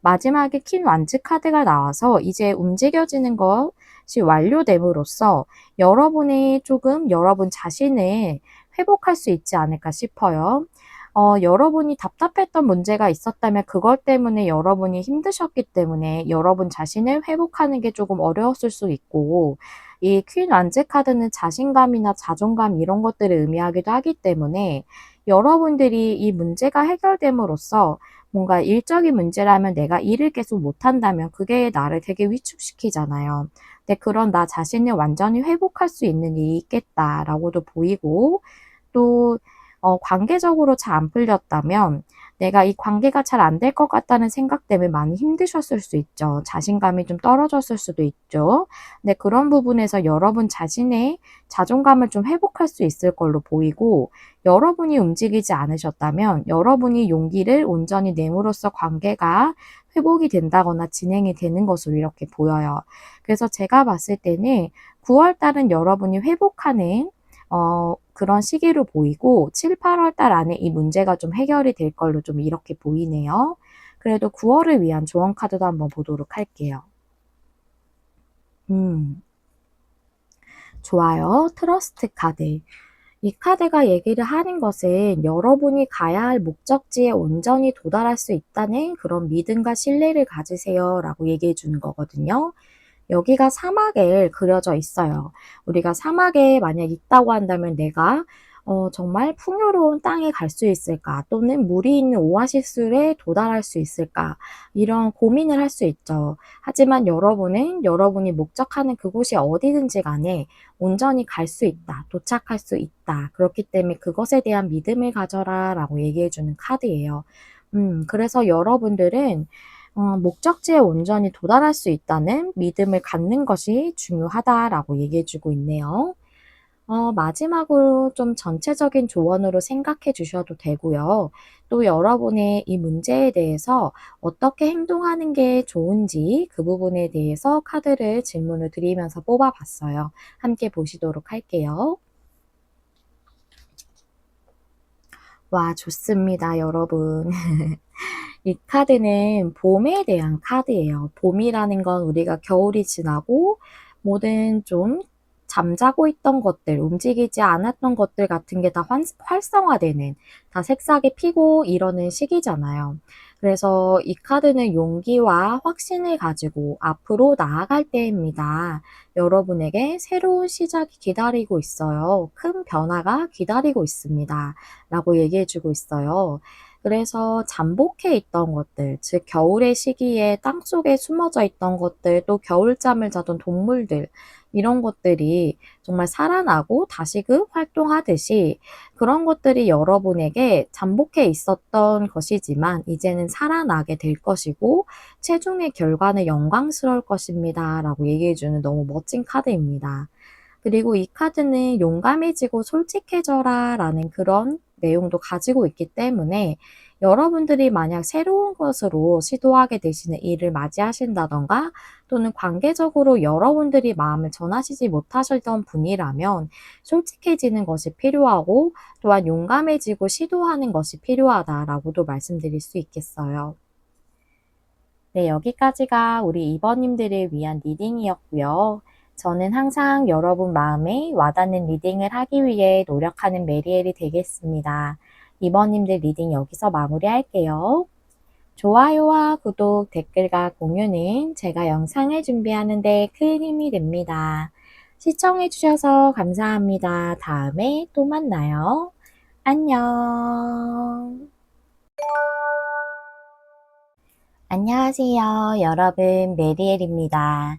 마지막에 퀸 완즈 카드가 나와서 이제 움직여지는 것이 완료됨으로써 여러분이 조금 여러분 자신을 회복할 수 있지 않을까 싶어요. 여러분이 답답했던 문제가 있었다면 그것 때문에 여러분이 힘드셨기 때문에 여러분 자신을 회복하는 게 조금 어려웠을 수 있고, 이 퀸 완즈 카드는 자신감이나 자존감 이런 것들을 의미하기도 하기 때문에 여러분들이 이 문제가 해결됨으로써 뭔가 일적인 문제라면 내가 일을 계속 못한다면 그게 나를 되게 위축시키잖아요. 근데 그런 나 자신을 완전히 회복할 수 있는 일이 있겠다라고도 보이고, 또 관계적으로 잘 안 풀렸다면 내가 이 관계가 잘 안 될 것 같다는 생각 때문에 많이 힘드셨을 수 있죠. 자신감이 좀 떨어졌을 수도 있죠. 근데 그런 부분에서 여러분 자신의 자존감을 좀 회복할 수 있을 걸로 보이고, 여러분이 움직이지 않으셨다면 여러분이 용기를 온전히 내므로써 관계가 회복이 된다거나 진행이 되는 것으로 이렇게 보여요. 그래서 제가 봤을 때는 9월 달은 여러분이 회복하는 그런 시기로 보이고 7, 8월 달 안에 이 문제가 좀 해결이 될 걸로 좀 이렇게 보이네요. 그래도 9월을 위한 조언 카드도 한번 보도록 할게요. 좋아요. 트러스트 카드. 이 카드가 얘기를 하는 것은 여러분이 가야 할 목적지에 온전히 도달할 수 있다는 그런 믿음과 신뢰를 가지세요 라고 얘기해 주는 거거든요. 여기가 사막에 그려져 있어요. 우리가 사막에 만약 있다고 한다면 내가 정말 풍요로운 땅에 갈 수 있을까? 또는 물이 있는 오아시스에 도달할 수 있을까? 이런 고민을 할 수 있죠. 하지만 여러분은 여러분이 목적하는 그곳이 어디든지 간에 온전히 갈 수 있다. 도착할 수 있다. 그렇기 때문에 그것에 대한 믿음을 가져라 라고 얘기해 주는 카드예요. 그래서 여러분들은 목적지에 온전히 도달할 수 있다는 믿음을 갖는 것이 중요하다라고 얘기해 주고 있네요. 마지막으로 좀 전체적인 조언으로 생각해 주셔도 되고요. 또 여러분의 이 문제에 대해서 어떻게 행동하는 게 좋은지 그 부분에 대해서 카드를 질문을 드리면서 뽑아 봤어요. 함께 보시도록 할게요. 와, 좋습니다, 여러분. 이 카드는 봄에 대한 카드예요. 봄이라는 건 우리가 겨울이 지나고 모든 좀 잠자고 있던 것들, 움직이지 않았던 것들 같은 게 다 활성화되는, 다 새싹이 피고 이러는 시기잖아요. 그래서 이 카드는 용기와 확신을 가지고 앞으로 나아갈 때입니다. 여러분에게 새로운 시작이 기다리고 있어요. 큰 변화가 기다리고 있습니다. 라고 얘기해주고 있어요. 그래서 잠복해 있던 것들, 즉 겨울의 시기에 땅속에 숨어져 있던 것들, 또 겨울잠을 자던 동물들, 이런 것들이 정말 살아나고 다시금 활동하듯이 그런 것들이 여러분에게 잠복해 있었던 것이지만 이제는 살아나게 될 것이고 최종의 결과는 영광스러울 것입니다. 라고 얘기해주는 너무 멋진 카드입니다. 그리고 이 카드는 용감해지고 솔직해져라 라는 그런 내용도 가지고 있기 때문에 여러분들이 만약 새로운 것으로 시도하게 되시는 일을 맞이하신다던가 또는 관계적으로 여러분들이 마음을 전하시지 못하셨던 분이라면 솔직해지는 것이 필요하고 또한 용감해지고 시도하는 것이 필요하다라고도 말씀드릴 수 있겠어요. 네, 여기까지가 우리 2번님들을 위한 리딩이었고요. 저는 항상 여러분 마음에 와닿는 리딩을 하기 위해 노력하는 메리엘이 되겠습니다. 2번님들 리딩 여기서 마무리할게요. 좋아요와 구독, 댓글과 공유는 제가 영상을 준비하는 데 큰 힘이 됩니다. 시청해주셔서 감사합니다. 다음에 또 만나요. 안녕. 안녕하세요. 여러분, 메리엘입니다.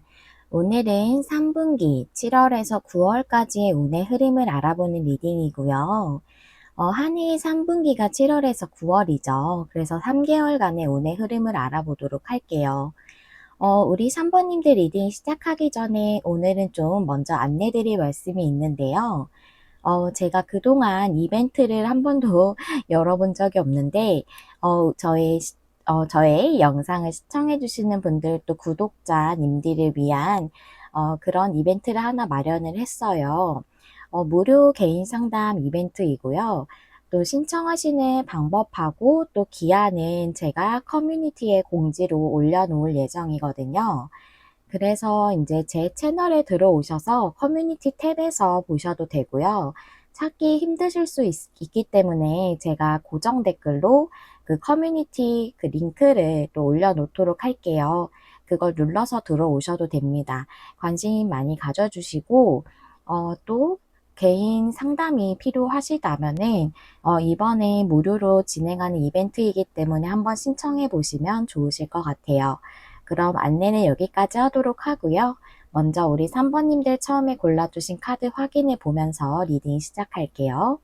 오늘은 3분기 7월에서 9월까지의 운의 흐름을 알아보는 리딩이고요. 한 해의 3분기가 7월에서 9월이죠. 그래서 3개월간의 운의 흐름을 알아보도록 할게요. 우리 3번님들 리딩 시작하기 전에 오늘은 좀 먼저 안내드릴 말씀이 있는데요. 제가 그동안 이벤트를 한 번도 열어본 적이 없는데, 저의 영상을 시청해주시는 분들 또 구독자님들을 위한 그런 이벤트를 하나 마련을 했어요. 무료 개인 상담 이벤트이고요. 또 신청하시는 방법하고 또 기한은 제가 커뮤니티에 공지로 올려놓을 예정이거든요. 그래서 이제 제 채널에 들어오셔서 커뮤니티 탭에서 보셔도 되고요. 찾기 힘드실 수 있기 때문에 제가 고정 댓글로 그 커뮤니티 그 링크를 또 올려놓도록 할게요. 그걸 눌러서 들어오셔도 됩니다. 관심 많이 가져주시고 또 개인 상담이 필요하시다면은 이번에 무료로 진행하는 이벤트이기 때문에 한번 신청해 보시면 좋으실 것 같아요. 그럼 안내는 여기까지 하도록 하고요. 먼저 우리 3번님들 처음에 골라주신 카드 확인해 보면서 리딩 시작할게요.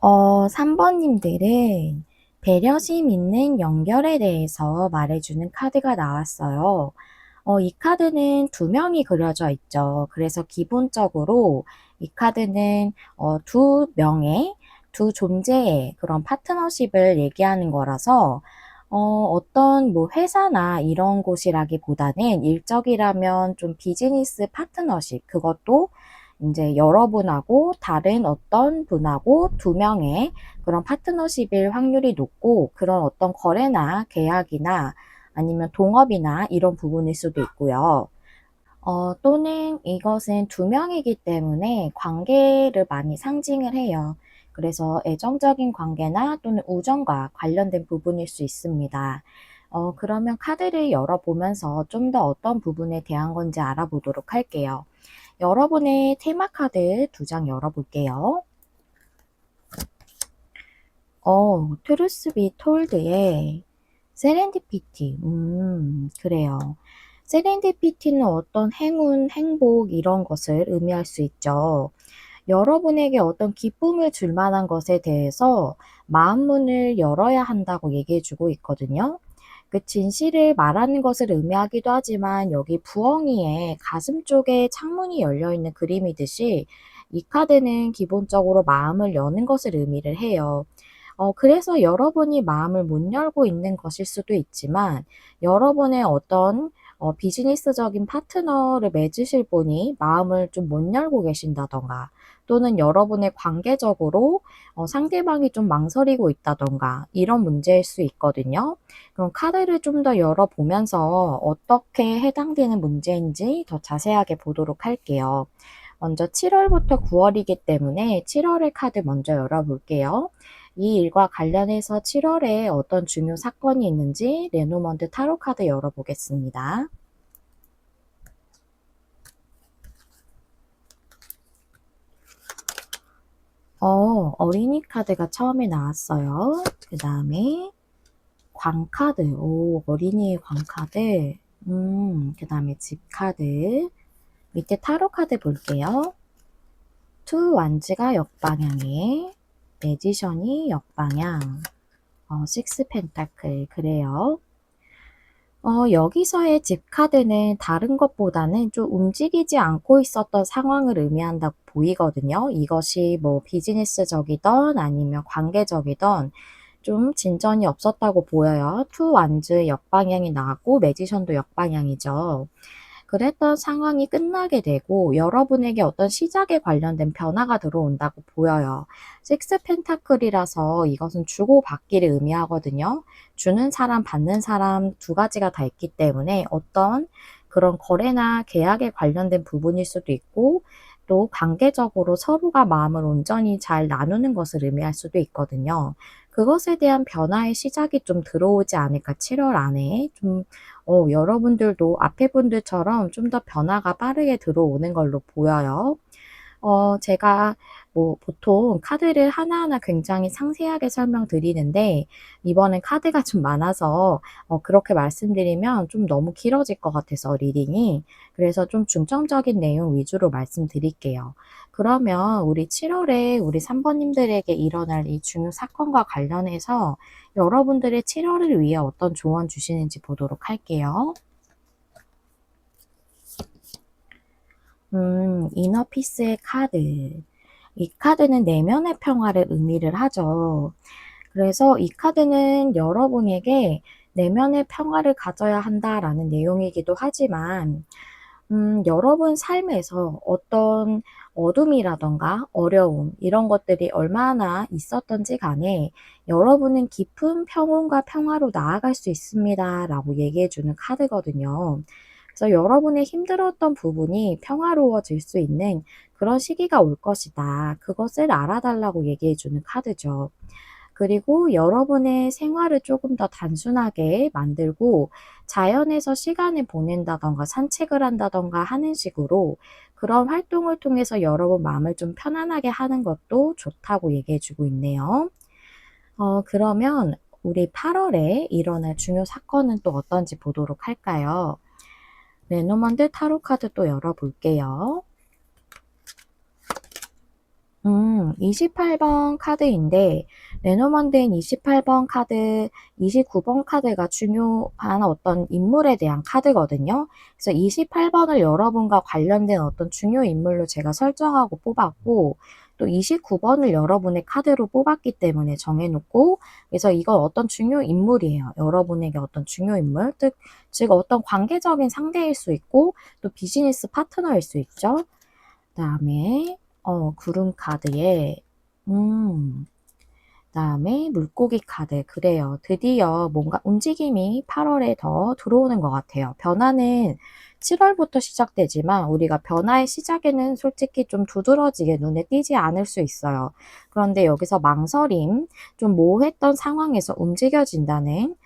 3번님들은 배려심 있는 연결에 대해서 말해주는 카드가 나왔어요. 이 카드는 두 명이 그려져 있죠. 그래서 기본적으로 이 카드는 두 명의 두 존재의 그런 파트너십을 얘기하는 거라서 어떤 뭐 회사나 이런 곳이라기보다는 일적이라면 좀 비즈니스 파트너십, 그것도 이제 여러분하고 다른 어떤 분하고 두 명의 그런 파트너십일 확률이 높고 그런 어떤 거래나 계약이나 아니면 동업이나 이런 부분일 수도 있고요. 또는 이것은 두 명이기 때문에 관계를 많이 상징을 해요. 그래서 애정적인 관계나 또는 우정과 관련된 부분일 수 있습니다. 그러면 카드를 열어보면서 좀 더 어떤 부분에 대한 건지 알아보도록 할게요. 여러분의 테마 카드 두 장 열어볼게요. 트루스 비 톨드의 세렌디피티. 그래요. 세렌디피티는 어떤 행운, 행복 이런 것을 의미할 수 있죠. 여러분에게 어떤 기쁨을 줄 만한 것에 대해서 마음문을 열어야 한다고 얘기해 주고 있거든요. 그 진실을 말하는 것을 의미하기도 하지만 여기 부엉이의 가슴 쪽에 창문이 열려 있는 그림이듯이 이 카드는 기본적으로 마음을 여는 것을 의미를 해요. 그래서 여러분이 마음을 못 열고 있는 것일 수도 있지만 여러분의 어떤 비즈니스적인 파트너를 맺으실 분이 마음을 좀 못 열고 계신다던가 또는 여러분의 관계적으로 상대방이 좀 망설이고 있다던가 이런 문제일 수 있거든요. 그럼 카드를 좀 더 열어보면서 어떻게 해당되는 문제인지 더 자세하게 보도록 할게요. 먼저 7월부터 9월이기 때문에 7월의 카드 먼저 열어볼게요. 이 일과 관련해서 7월에 어떤 중요 사건이 있는지 레노먼드 타로 카드 열어보겠습니다. 어린이 카드가 처음에 나왔어요. 그 다음에 광카드, 어린이의 광카드, 그 다음에 집 카드, 밑에 타로 카드 볼게요. 투 완즈가 역방향에, 매지션이 역방향, 식스 펜타클, 그래요. 여기서의 집 카드는 다른 것보다는 좀 움직이지 않고 있었던 상황을 의미한다고 보이거든요. 이것이 뭐 비즈니스적이던 아니면 관계적이던 좀 진전이 없었다고 보여요. 투 완즈 역방향이 나왔고 매지션도 역방향이죠. 그랬던 상황이 끝나게 되고 여러분에게 어떤 시작에 관련된 변화가 들어온다고 보여요. 식스 펜타클이라서 이것은 주고받기를 의미하거든요. 주는 사람, 받는 사람 두 가지가 다 있기 때문에 어떤 그런 거래나 계약에 관련된 부분일 수도 있고 또 관계적으로 서로가 마음을 온전히 잘 나누는 것을 의미할 수도 있거든요. 그것에 대한 변화의 시작이 좀 들어오지 않을까 7월 안에 좀 여러분들도 앞에 분들처럼 좀 더 변화가 빠르게 들어오는 걸로 보여요. 제가 뭐 보통 카드를 하나하나 굉장히 상세하게 설명드리는데 이번엔 카드가 좀 많아서 그렇게 말씀드리면 좀 너무 길어질 것 같아서 리딩이. 그래서 좀 중점적인 내용 위주로 말씀드릴게요. 그러면 우리 7월에 우리 3번님들에게 일어날 이 중요 사건과 관련해서 여러분들의 7월을 위해 어떤 조언 주시는지 보도록 할게요. 이너피스의 카드. 이 카드는 내면의 평화를 의미를 하죠. 그래서 이 카드는 여러분에게 내면의 평화를 가져야 한다라는 내용이기도 하지만, 여러분 삶에서 어떤 어둠이라던가 어려움, 이런 것들이 얼마나 있었던지 간에 여러분은 깊은 평온과 평화로 나아갈 수 있습니다. 라고 얘기해주는 카드거든요. 그래서 여러분의 힘들었던 부분이 평화로워질 수 있는 그런 시기가 올 것이다. 그것을 알아달라고 얘기해주는 카드죠. 그리고 여러분의 생활을 조금 더 단순하게 만들고 자연에서 시간을 보낸다던가 산책을 한다던가 하는 식으로 그런 활동을 통해서 여러분 마음을 좀 편안하게 하는 것도 좋다고 얘기해 주고 있네요. 그러면 우리 8월에 일어날 중요 사건은 또 어떤지 보도록 할까요? 레노먼드 타로 카드 또 열어볼게요. 28번 카드인데 레노먼드인 28번 카드, 29번 카드가 중요한 어떤 인물에 대한 카드거든요. 그래서 28번을 여러분과 관련된 어떤 중요 인물로 제가 설정하고 뽑았고 또 29번을 여러분의 카드로 뽑았기 때문에 정해놓고, 그래서 이건 어떤 중요 인물이에요. 여러분에게 어떤 중요 인물, 즉 어떤 관계적인 상대일 수 있고 또 비즈니스 파트너일 수 있죠. 그다음에 구름 카드에 그다음에 물고기 카드. 그래요. 드디어 뭔가 움직임이 8월에 더 들어오는 것 같아요. 변화는 7월부터 시작되지만 우리가 변화의 시작에는 솔직히 좀 두드러지게 눈에 띄지 않을 수 있어요. 그런데 여기서 망설임, 좀 모호했던 상황에서 움직여진다는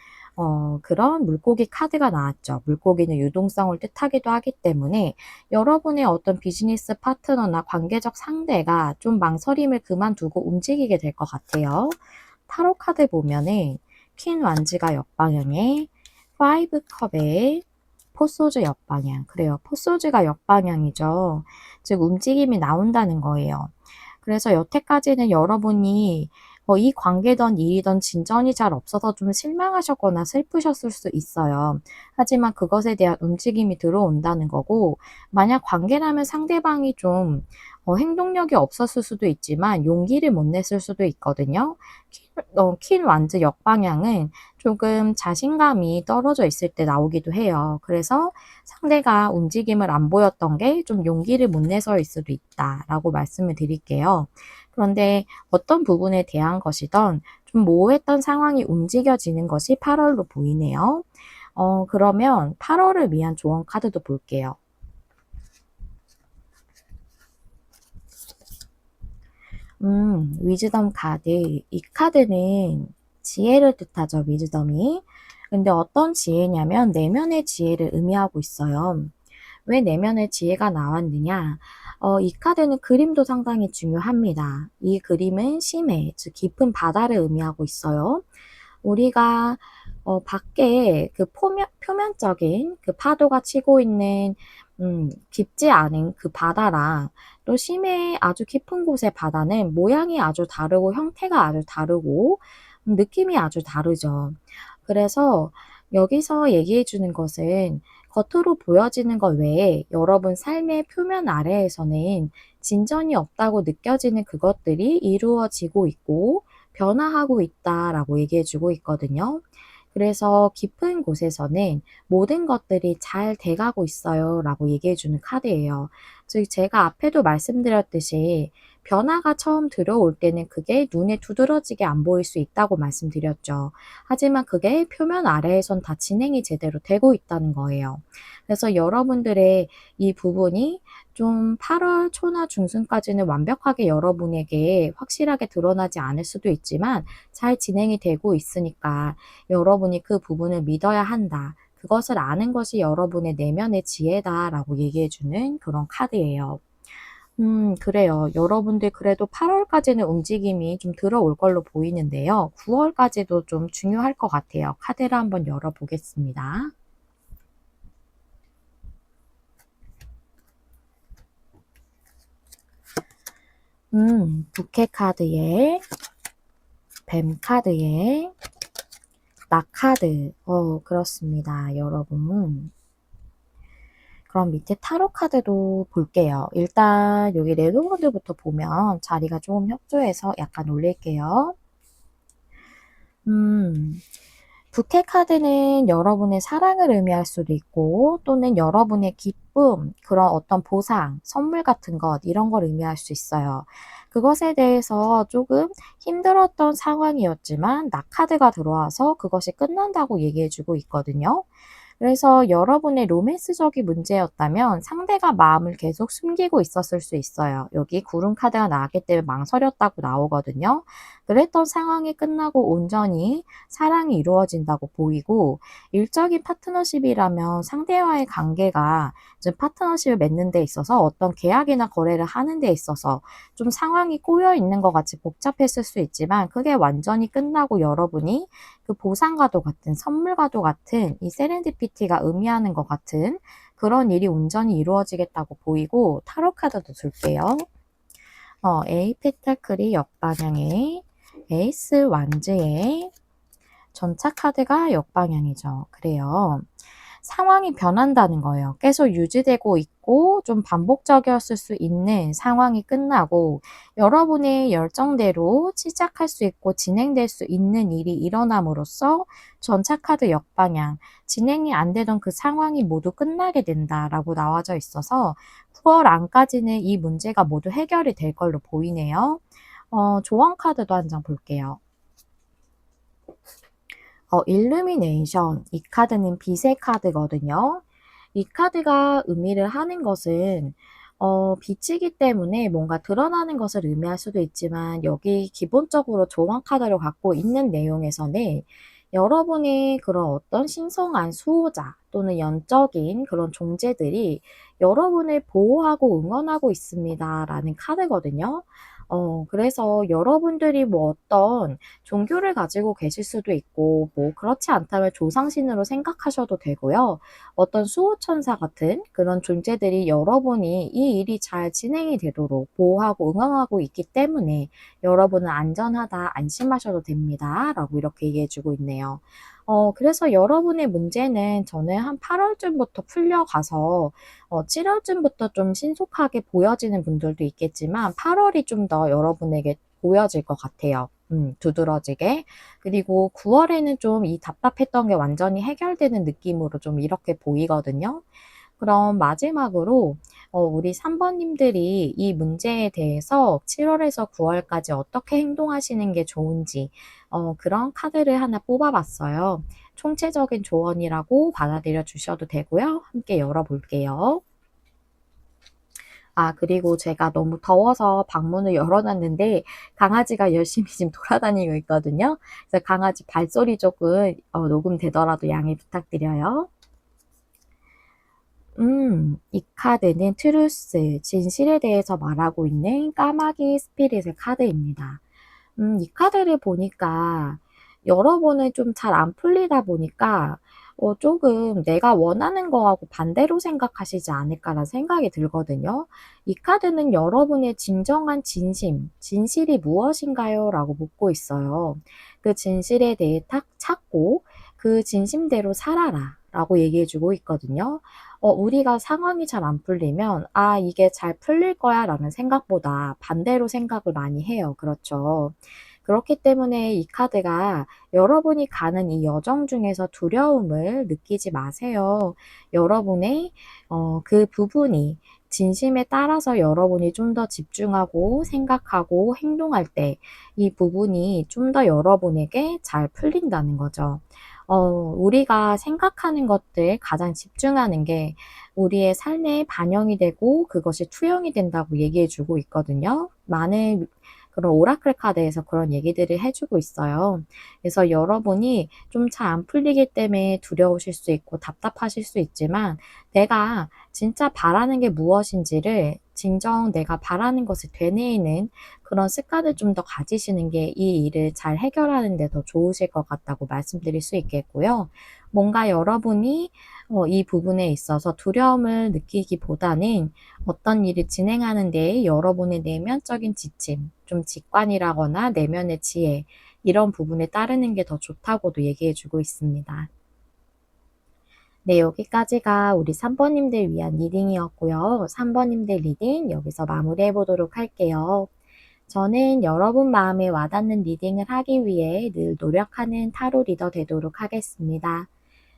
그런 물고기 카드가 나왔죠. 물고기는 유동성을 뜻하기도 하기 때문에 여러분의 어떤 비즈니스 파트너나 관계적 상대가 좀 망설임을 그만두고 움직이게 될 것 같아요. 타로 카드 보면은 퀸 완즈가 역방향에 5 컵에 포소즈 역방향. 그래요. 포소즈가 역방향이죠. 즉 움직임이 나온다는 거예요. 그래서 여태까지는 여러분이 이 관계든 일이든 진전이 잘 없어서 좀 실망하셨거나 슬프셨을 수 있어요. 하지만 그것에 대한 움직임이 들어온다는 거고, 만약 관계라면 상대방이 좀 행동력이 없었을 수도 있지만 용기를 못 냈을 수도 있거든요. 퀸 완즈 역방향은 조금 자신감이 떨어져 있을 때 나오기도 해요. 그래서 상대가 움직임을 안 보였던 게 좀 용기를 못 내서일 수도 있다라고 말씀을 드릴게요. 그런데 어떤 부분에 대한 것이든 좀 모호했던 상황이 움직여지는 것이 8월로 보이네요. 그러면 8월을 위한 조언 카드도 볼게요. 위즈덤 카드. 이 카드는 지혜를 뜻하죠, 위즈덤이. 근데 어떤 지혜냐면 내면의 지혜를 의미하고 있어요. 왜 내면의 지혜가 나왔느냐? 이 카드는 그림도 상당히 중요합니다. 이 그림은 심해, 즉 깊은 바다를 의미하고 있어요. 우리가 밖에 그 표면적인 그 파도가 치고 있는 깊지 않은 그 바다랑 또 심해 아주 깊은 곳의 바다는 모양이 아주 다르고 형태가 아주 다르고 느낌이 아주 다르죠. 그래서 여기서 얘기해 주는 것은 겉으로 보여지는 것 외에 여러분 삶의 표면 아래에서는 진전이 없다고 느껴지는 그것들이 이루어지고 있고 변화하고 있다라고 얘기해 주고 있거든요. 그래서 깊은 곳에서는 모든 것들이 잘 돼가고 있어요 라고 얘기해 주는 카드예요. 즉 제가 앞에도 말씀드렸듯이 변화가 처음 들어올 때는 그게 눈에 두드러지게 안 보일 수 있다고 말씀드렸죠. 하지만 그게 표면 아래에선 다 진행이 제대로 되고 있다는 거예요. 그래서 여러분들의 이 부분이 좀 8월 초나 중순까지는 완벽하게 여러분에게 확실하게 드러나지 않을 수도 있지만 잘 진행이 되고 있으니까 여러분이 그 부분을 믿어야 한다. 그것을 아는 것이 여러분의 내면의 지혜다라고 얘기해주는 그런 카드예요. 그래요. 여러분들 그래도 8월까지는 움직임이 좀 들어올 걸로 보이는데요. 9월까지도 좀 중요할 것 같아요. 카드를 한번 열어보겠습니다. 부캐 카드에 뱀 카드에 낙 카드. 그렇습니다. 여러분. 그럼 밑에 타로 카드도 볼게요. 일단 여기 레노버드부터 보면 자리가 조금 협조해서 약간 올릴게요. 부캐 카드는 여러분의 사랑을 의미할 수도 있고 또는 여러분의 기쁨, 그런 어떤 보상, 선물 같은 것 이런 걸 의미할 수 있어요. 그것에 대해서 조금 힘들었던 상황이었지만 낙 카드가 들어와서 그것이 끝난다고 얘기해 주고 있거든요. 그래서 여러분의 로맨스적인 문제였다면 상대가 마음을 계속 숨기고 있었을 수 있어요. 여기 구름 카드가 나왔기 때문에 망설였다고 나오거든요. 그랬던 상황이 끝나고 온전히 사랑이 이루어진다고 보이고 일적인 파트너십이라면 상대와의 관계가 좀 파트너십을 맺는 데 있어서 어떤 계약이나 거래를 하는 데 있어서 좀 상황이 꼬여 있는 것 같이 복잡했을 수 있지만 그게 완전히 끝나고 여러분이 그 보상과도 같은 선물과도 같은 이 세렌디피티가 의미하는 것 같은 그런 일이 온전히 이루어지겠다고 보이고 타로 카드도 줄게요. A 페타클이 역방향에 에이스 완즈에 전차 카드가 역방향이죠. 그래요. 상황이 변한다는 거예요. 계속 유지되고 있고 좀 반복적이었을 수 있는 상황이 끝나고 여러분의 열정대로 시작할 수 있고 진행될 수 있는 일이 일어남으로써 전차 카드 역방향, 진행이 안 되던 그 상황이 모두 끝나게 된다라고 나와져 있어서 9월 안까지는 이 문제가 모두 해결이 될 걸로 보이네요. 조언 카드도 한 장 볼게요. 일루미네이션. 이 카드는 빛의 카드거든요. 이 카드가 의미를 하는 것은 빛이기 때문에 뭔가 드러나는 것을 의미할 수도 있지만 여기 기본적으로 조언 카드로 갖고 있는 내용에서는 여러분의 그런 어떤 신성한 수호자 또는 영적인 그런 존재들이 여러분을 보호하고 응원하고 있습니다라는 카드거든요. 그래서 여러분들이 뭐 어떤 종교를 가지고 계실 수도 있고 뭐 그렇지 않다면 조상신으로 생각하셔도 되고요. 어떤 수호천사 같은 그런 존재들이 여러분이 이 일이 잘 진행이 되도록 보호하고 응원하고 있기 때문에 여러분은 안전하다, 안심하셔도 됩니다. 라고 이렇게 얘기해 주고 있네요. 그래서 여러분의 문제는 저는 한 8월쯤부터 풀려가서 7월쯤부터 좀 신속하게 보여지는 분들도 있겠지만 8월이 좀 더 여러분에게 보여질 것 같아요. 두드러지게. 그리고 9월에는 좀 이 답답했던 게 완전히 해결되는 느낌으로 좀 이렇게 보이거든요. 그럼 마지막으로 우리 3번님들이 이 문제에 대해서 7월에서 9월까지 어떻게 행동하시는 게 좋은지 그런 카드를 하나 뽑아봤어요. 총체적인 조언이라고 받아들여 주셔도 되고요. 함께 열어볼게요. 그리고 제가 너무 더워서 방문을 열어놨는데 강아지가 열심히 지금 돌아다니고 있거든요. 그래서 강아지 발소리 조금 녹음되더라도 양해 부탁드려요. 이 카드는 트루스, 진실에 대해서 말하고 있는 까마귀 스피릿의 카드입니다. 이 카드를 보니까 여러분은 좀 잘 안 풀리다 보니까 조금 내가 원하는 거하고 반대로 생각하시지 않을까라는 생각이 들거든요. 이 카드는 여러분의 진정한 진심, 진실이 무엇인가요? 라고 묻고 있어요. 그 진실에 대해 딱 찾고 그 진심대로 살아라 라고 얘기해 주고 있거든요. 우리가 상황이 잘 안 풀리면 이게 잘 풀릴 거야 라는 생각보다 반대로 생각을 많이 해요. 그렇죠. 그렇기 때문에 이 카드가 여러분이 가는 이 여정 중에서 두려움을 느끼지 마세요. 여러분의 그 부분이 진심에 따라서 여러분이 좀 더 집중하고 생각하고 행동할 때 이 부분이 좀 더 여러분에게 잘 풀린다는 거죠. 우리가 생각하는 것들 가장 집중하는 게 우리의 삶에 반영이 되고 그것이 투영이 된다고 얘기해 주고 있거든요. 많은 그런 오라클 카드에서 그런 얘기들을 해주고 있어요. 그래서 여러분이 좀 잘 안 풀리기 때문에 두려우실 수 있고 답답하실 수 있지만 내가 진짜 바라는 게 무엇인지를 진정 내가 바라는 것을 되뇌이는 그런 습관을 좀 더 가지시는 게 이 일을 잘 해결하는 데 더 좋으실 것 같다고 말씀드릴 수 있겠고요. 뭔가 여러분이 이 부분에 있어서 두려움을 느끼기보다는 어떤 일을 진행하는 데 여러분의 내면적인 지침, 좀 직관이라거나 내면의 지혜, 이런 부분에 따르는 게 더 좋다고도 얘기해 주고 있습니다. 네, 여기까지가 우리 3번님들 위한 리딩이었고요. 3번님들 리딩 여기서 마무리해 보도록 할게요. 저는 여러분 마음에 와닿는 리딩을 하기 위해 늘 노력하는 타로 리더 되도록 하겠습니다.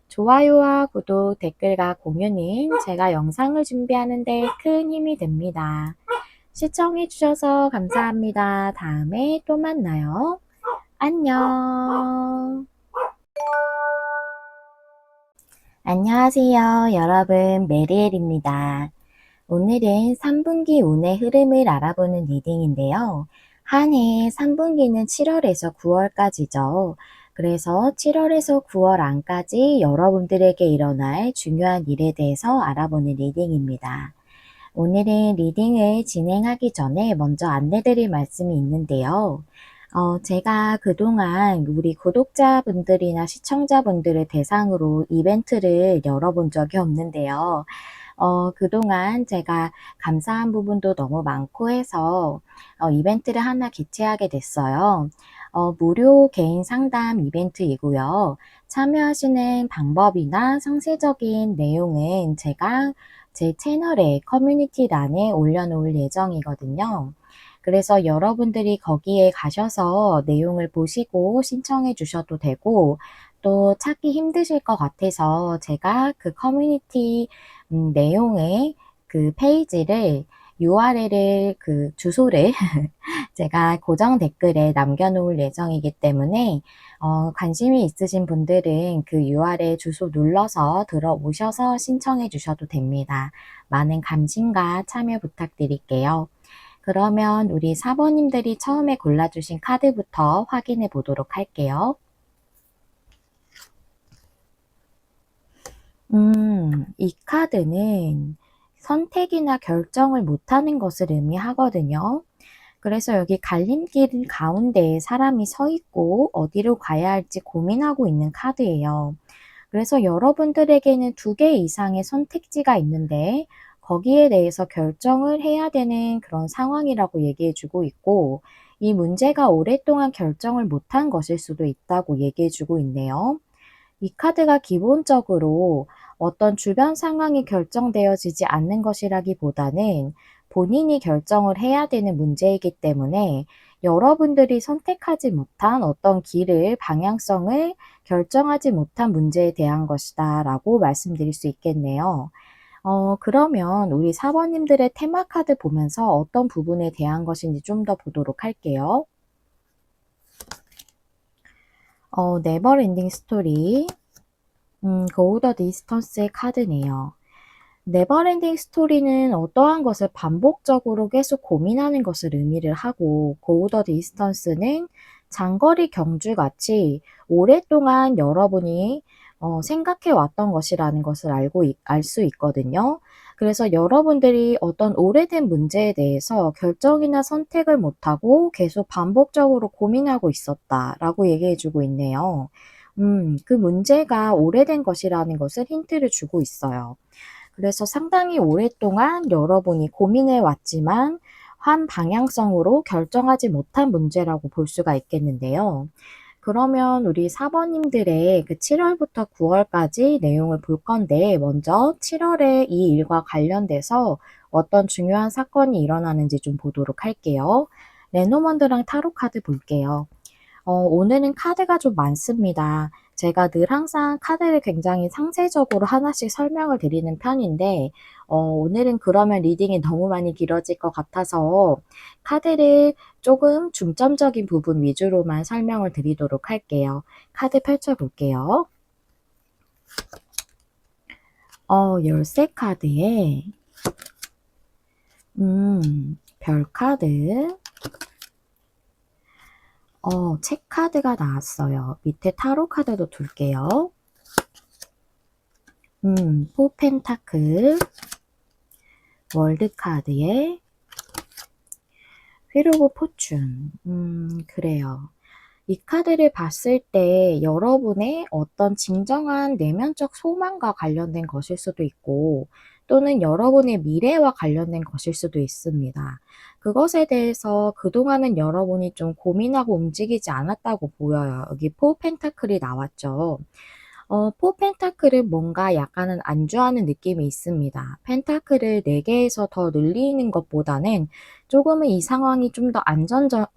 좋아요와 구독, 댓글과 공유는 제가 영상을 준비하는 데 큰 힘이 됩니다. 시청해주셔서 감사합니다. 다음에 또 만나요. 안녕. 안녕하세요. 여러분, 메리엘입니다. 오늘은 3분기 운의 흐름을 알아보는 리딩인데요. 한 해 3분기는 7월에서 9월까지죠. 그래서 7월에서 9월 안까지 여러분들에게 일어날 중요한 일에 대해서 알아보는 리딩입니다. 오늘은 리딩을 진행하기 전에 먼저 안내드릴 말씀이 있는데요. 제가 그동안 우리 구독자분들이나 시청자분들을 대상으로 이벤트를 열어본 적이 없는데요. 그동안 제가 감사한 부분도 너무 많고 해서 이벤트를 하나 개최하게 됐어요. 무료 개인 상담 이벤트이고요. 참여하시는 방법이나 상세적인 내용은 제가 제 채널에 커뮤니티란에 올려놓을 예정이거든요. 그래서 여러분들이 거기에 가셔서 내용을 보시고 신청해 주셔도 되고, 또 찾기 힘드실 것 같아서 제가 그 커뮤니티 내용의 그 페이지를 URL을 그 주소를 제가 고정 댓글에 남겨놓을 예정이기 때문에 관심이 있으신 분들은 그 URL 주소 눌러서 들어오셔서 신청해 주셔도 됩니다. 많은 관심과 참여 부탁드릴게요. 그러면 우리 사모님들이 처음에 골라주신 카드부터 확인해 보도록 할게요. 이 카드는 선택이나 결정을 못하는 것을 의미하거든요. 그래서 여기 갈림길 가운데에 사람이 서 있고 어디로 가야 할지 고민하고 있는 카드예요. 그래서 여러분들에게는 2개 이상의 선택지가 있는데 거기에 대해서 결정을 해야 되는 그런 상황이라고 얘기해 주고 있고, 이 문제가 오랫동안 결정을 못한 것일 수도 있다고 얘기해 주고 있네요. 이 카드가 기본적으로 어떤 주변 상황이 결정되어지지 않는 것이라기보다는 본인이 결정을 해야 되는 문제이기 때문에 여러분들이 선택하지 못한 어떤 길을, 방향성을 결정하지 못한 문제에 대한 것이다 라고 말씀드릴 수 있겠네요. 그러면 우리 사번님들의 테마 카드 보면서 어떤 부분에 대한 것인지 좀 더 보도록 할게요. 네버 엔딩 스토리, Go the Distance의 카드네요. 네버엔딩 스토리는 어떠한 것을 반복적으로 계속 고민하는 것을 의미를 하고, Go the Distance는 장거리 경주같이 오랫동안 여러분이 생각해 왔던 것이라는 것을 알 수 있거든요. 그래서 여러분들이 어떤 오래된 문제에 대해서 결정이나 선택을 못하고 계속 반복적으로 고민하고 있었다라고 얘기해 주고 있네요. 그 문제가 오래된 것이라는 것을 힌트를 주고 있어요. 그래서 상당히 오랫동안 여러분이 고민해 왔지만 한 방향성으로 결정하지 못한 문제라고 볼 수가 있겠는데요. 그러면 우리 사번님들의 그 7월부터 9월까지 내용을 볼 건데, 먼저 7월에 이 일과 관련돼서 어떤 중요한 사건이 일어나는지 좀 보도록 할게요. 레노먼드랑 타로 카드 볼게요. 오늘은 카드가 좀 많습니다. 제가 늘 항상 카드를 굉장히 상세적으로 하나씩 설명을 드리는 편인데, 오늘은 그러면 리딩이 너무 많이 길어질 것 같아서 카드를 조금 중점적인 부분 위주로만 설명을 드리도록 할게요. 카드 펼쳐볼게요. 열쇠 카드에, 별 카드, 책 카드가 나왔어요. 밑에 타로 카드도 둘게요. 포 펜타클, 월드 카드에 휠 오브 포춘. 그래요. 이 카드를 봤을 때 여러분의 어떤 진정한 내면적 소망과 관련된 것일 수도 있고, 또는 여러분의 미래와 관련된 것일 수도 있습니다. 그것에 대해서 그동안은 여러분이 좀 고민하고 움직이지 않았다고 보여요. 여기 포 펜타클이 나왔죠. 포 펜타클은 뭔가 약간은 안주하는 느낌이 있습니다. 펜타클을 4개에서 더 늘리는 것보다는 조금은 이 상황이 좀 더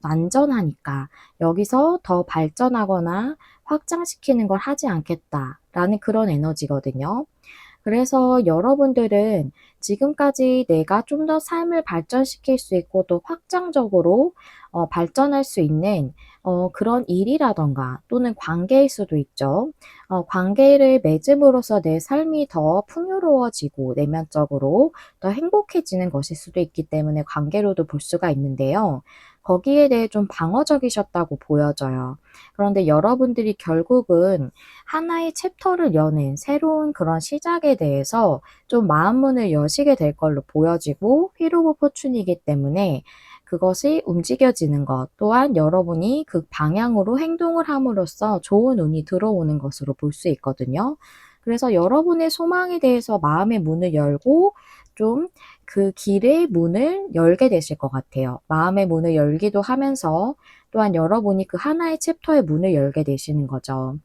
안전하니까 여기서 더 발전하거나 확장시키는 걸 하지 않겠다라는 그런 에너지거든요. 그래서 여러분들은 지금까지 내가 좀 더 삶을 발전시킬 수 있고 또 확장적으로 발전할 수 있는 그런 일이라던가 또는 관계일 수도 있죠. 관계를 맺음으로써 내 삶이 더 풍요로워지고 내면적으로 더 행복해지는 것일 수도 있기 때문에 관계로도 볼 수가 있는데요. 거기에 대해 좀 방어적이셨다고 보여져요. 그런데 여러분들이 결국은 하나의 챕터를 여는 새로운 그런 시작에 대해서 좀 마음문을 여시게 될 걸로 보여지고, 휠 오브 포춘이기 때문에 그것이 움직여지는 것 또한 여러분이 그 방향으로 행동을 함으로써 좋은 운이 들어오는 것으로 볼 수 있거든요. 그래서 여러분의 소망에 대해서 마음의 문을 열고 좀 그 길의 문을 열게 되실 것 같아요. 마음의 문을 열기도 하면서 또한 여러분이 그 하나의 챕터의 문을 열게 되시는 거죠.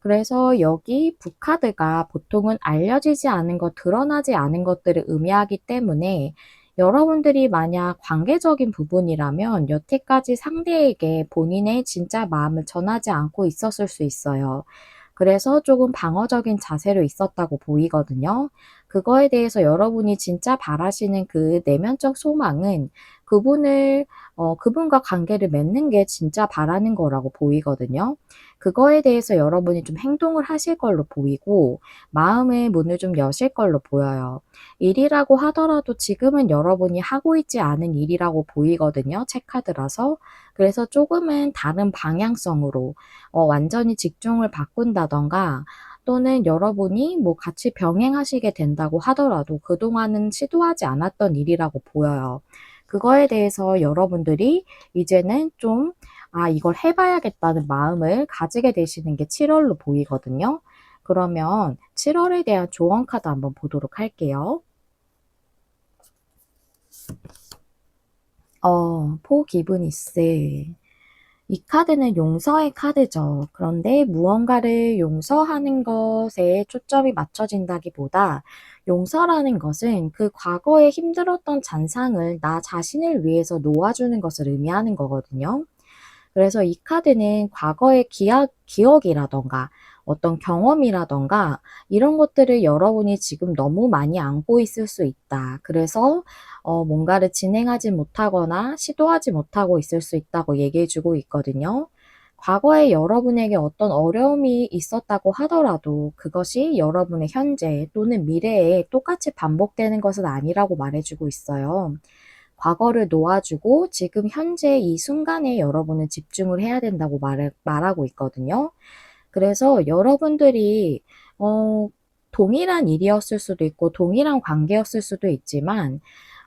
그래서 여기 북카드가 보통은 알려지지 않은 것, 드러나지 않은 것들을 의미하기 때문에 여러분들이 만약 관계적인 부분이라면 여태까지 상대에게 본인의 진짜 마음을 전하지 않고 있었을 수 있어요. 그래서 조금 방어적인 자세로 있었다고 보이거든요. 그거에 대해서 여러분이 진짜 바라시는 그 내면적 소망은 그분과 관계를 맺는 게 진짜 바라는 거라고 보이거든요. 그거에 대해서 여러분이 좀 행동을 하실 걸로 보이고 마음의 문을 좀 여실 걸로 보여요. 일이라고 하더라도 지금은 여러분이 하고 있지 않은 일이라고 보이거든요. 체카드라서. 그래서 조금은 다른 방향성으로 완전히 직종을 바꾼다던가 또는 여러분이 뭐 같이 병행하시게 된다고 하더라도 그동안은 시도하지 않았던 일이라고 보여요. 그거에 대해서 여러분들이 이제는 좀 이걸 해봐야겠다는 마음을 가지게 되시는 게 7월로 보이거든요. 그러면 7월에 대한 조언 카드 한번 보도록 할게요. 포기브니스. 이 카드는 용서의 카드죠. 그런데 무언가를 용서하는 것에 초점이 맞춰진다기보다 용서라는 것은 그 과거에 힘들었던 잔상을 나 자신을 위해서 놓아주는 것을 의미하는 거거든요. 그래서 이 카드는 과거의 기억이라던가 어떤 경험이라던가 이런 것들을 여러분이 지금 너무 많이 안고 있을 수 있다. 그래서 뭔가를 진행하지 못하거나 시도하지 못하고 있을 수 있다고 얘기해 주고 있거든요. 과거에 여러분에게 어떤 어려움이 있었다고 하더라도 그것이 여러분의 현재 또는 미래에 똑같이 반복되는 것은 아니라고 말해주고 있어요. 과거를 놓아주고 지금 현재 이 순간에 여러분은 집중을 해야 된다고 말하고 있거든요. 그래서 여러분들이 동일한 일이었을 수도 있고 동일한 관계였을 수도 있지만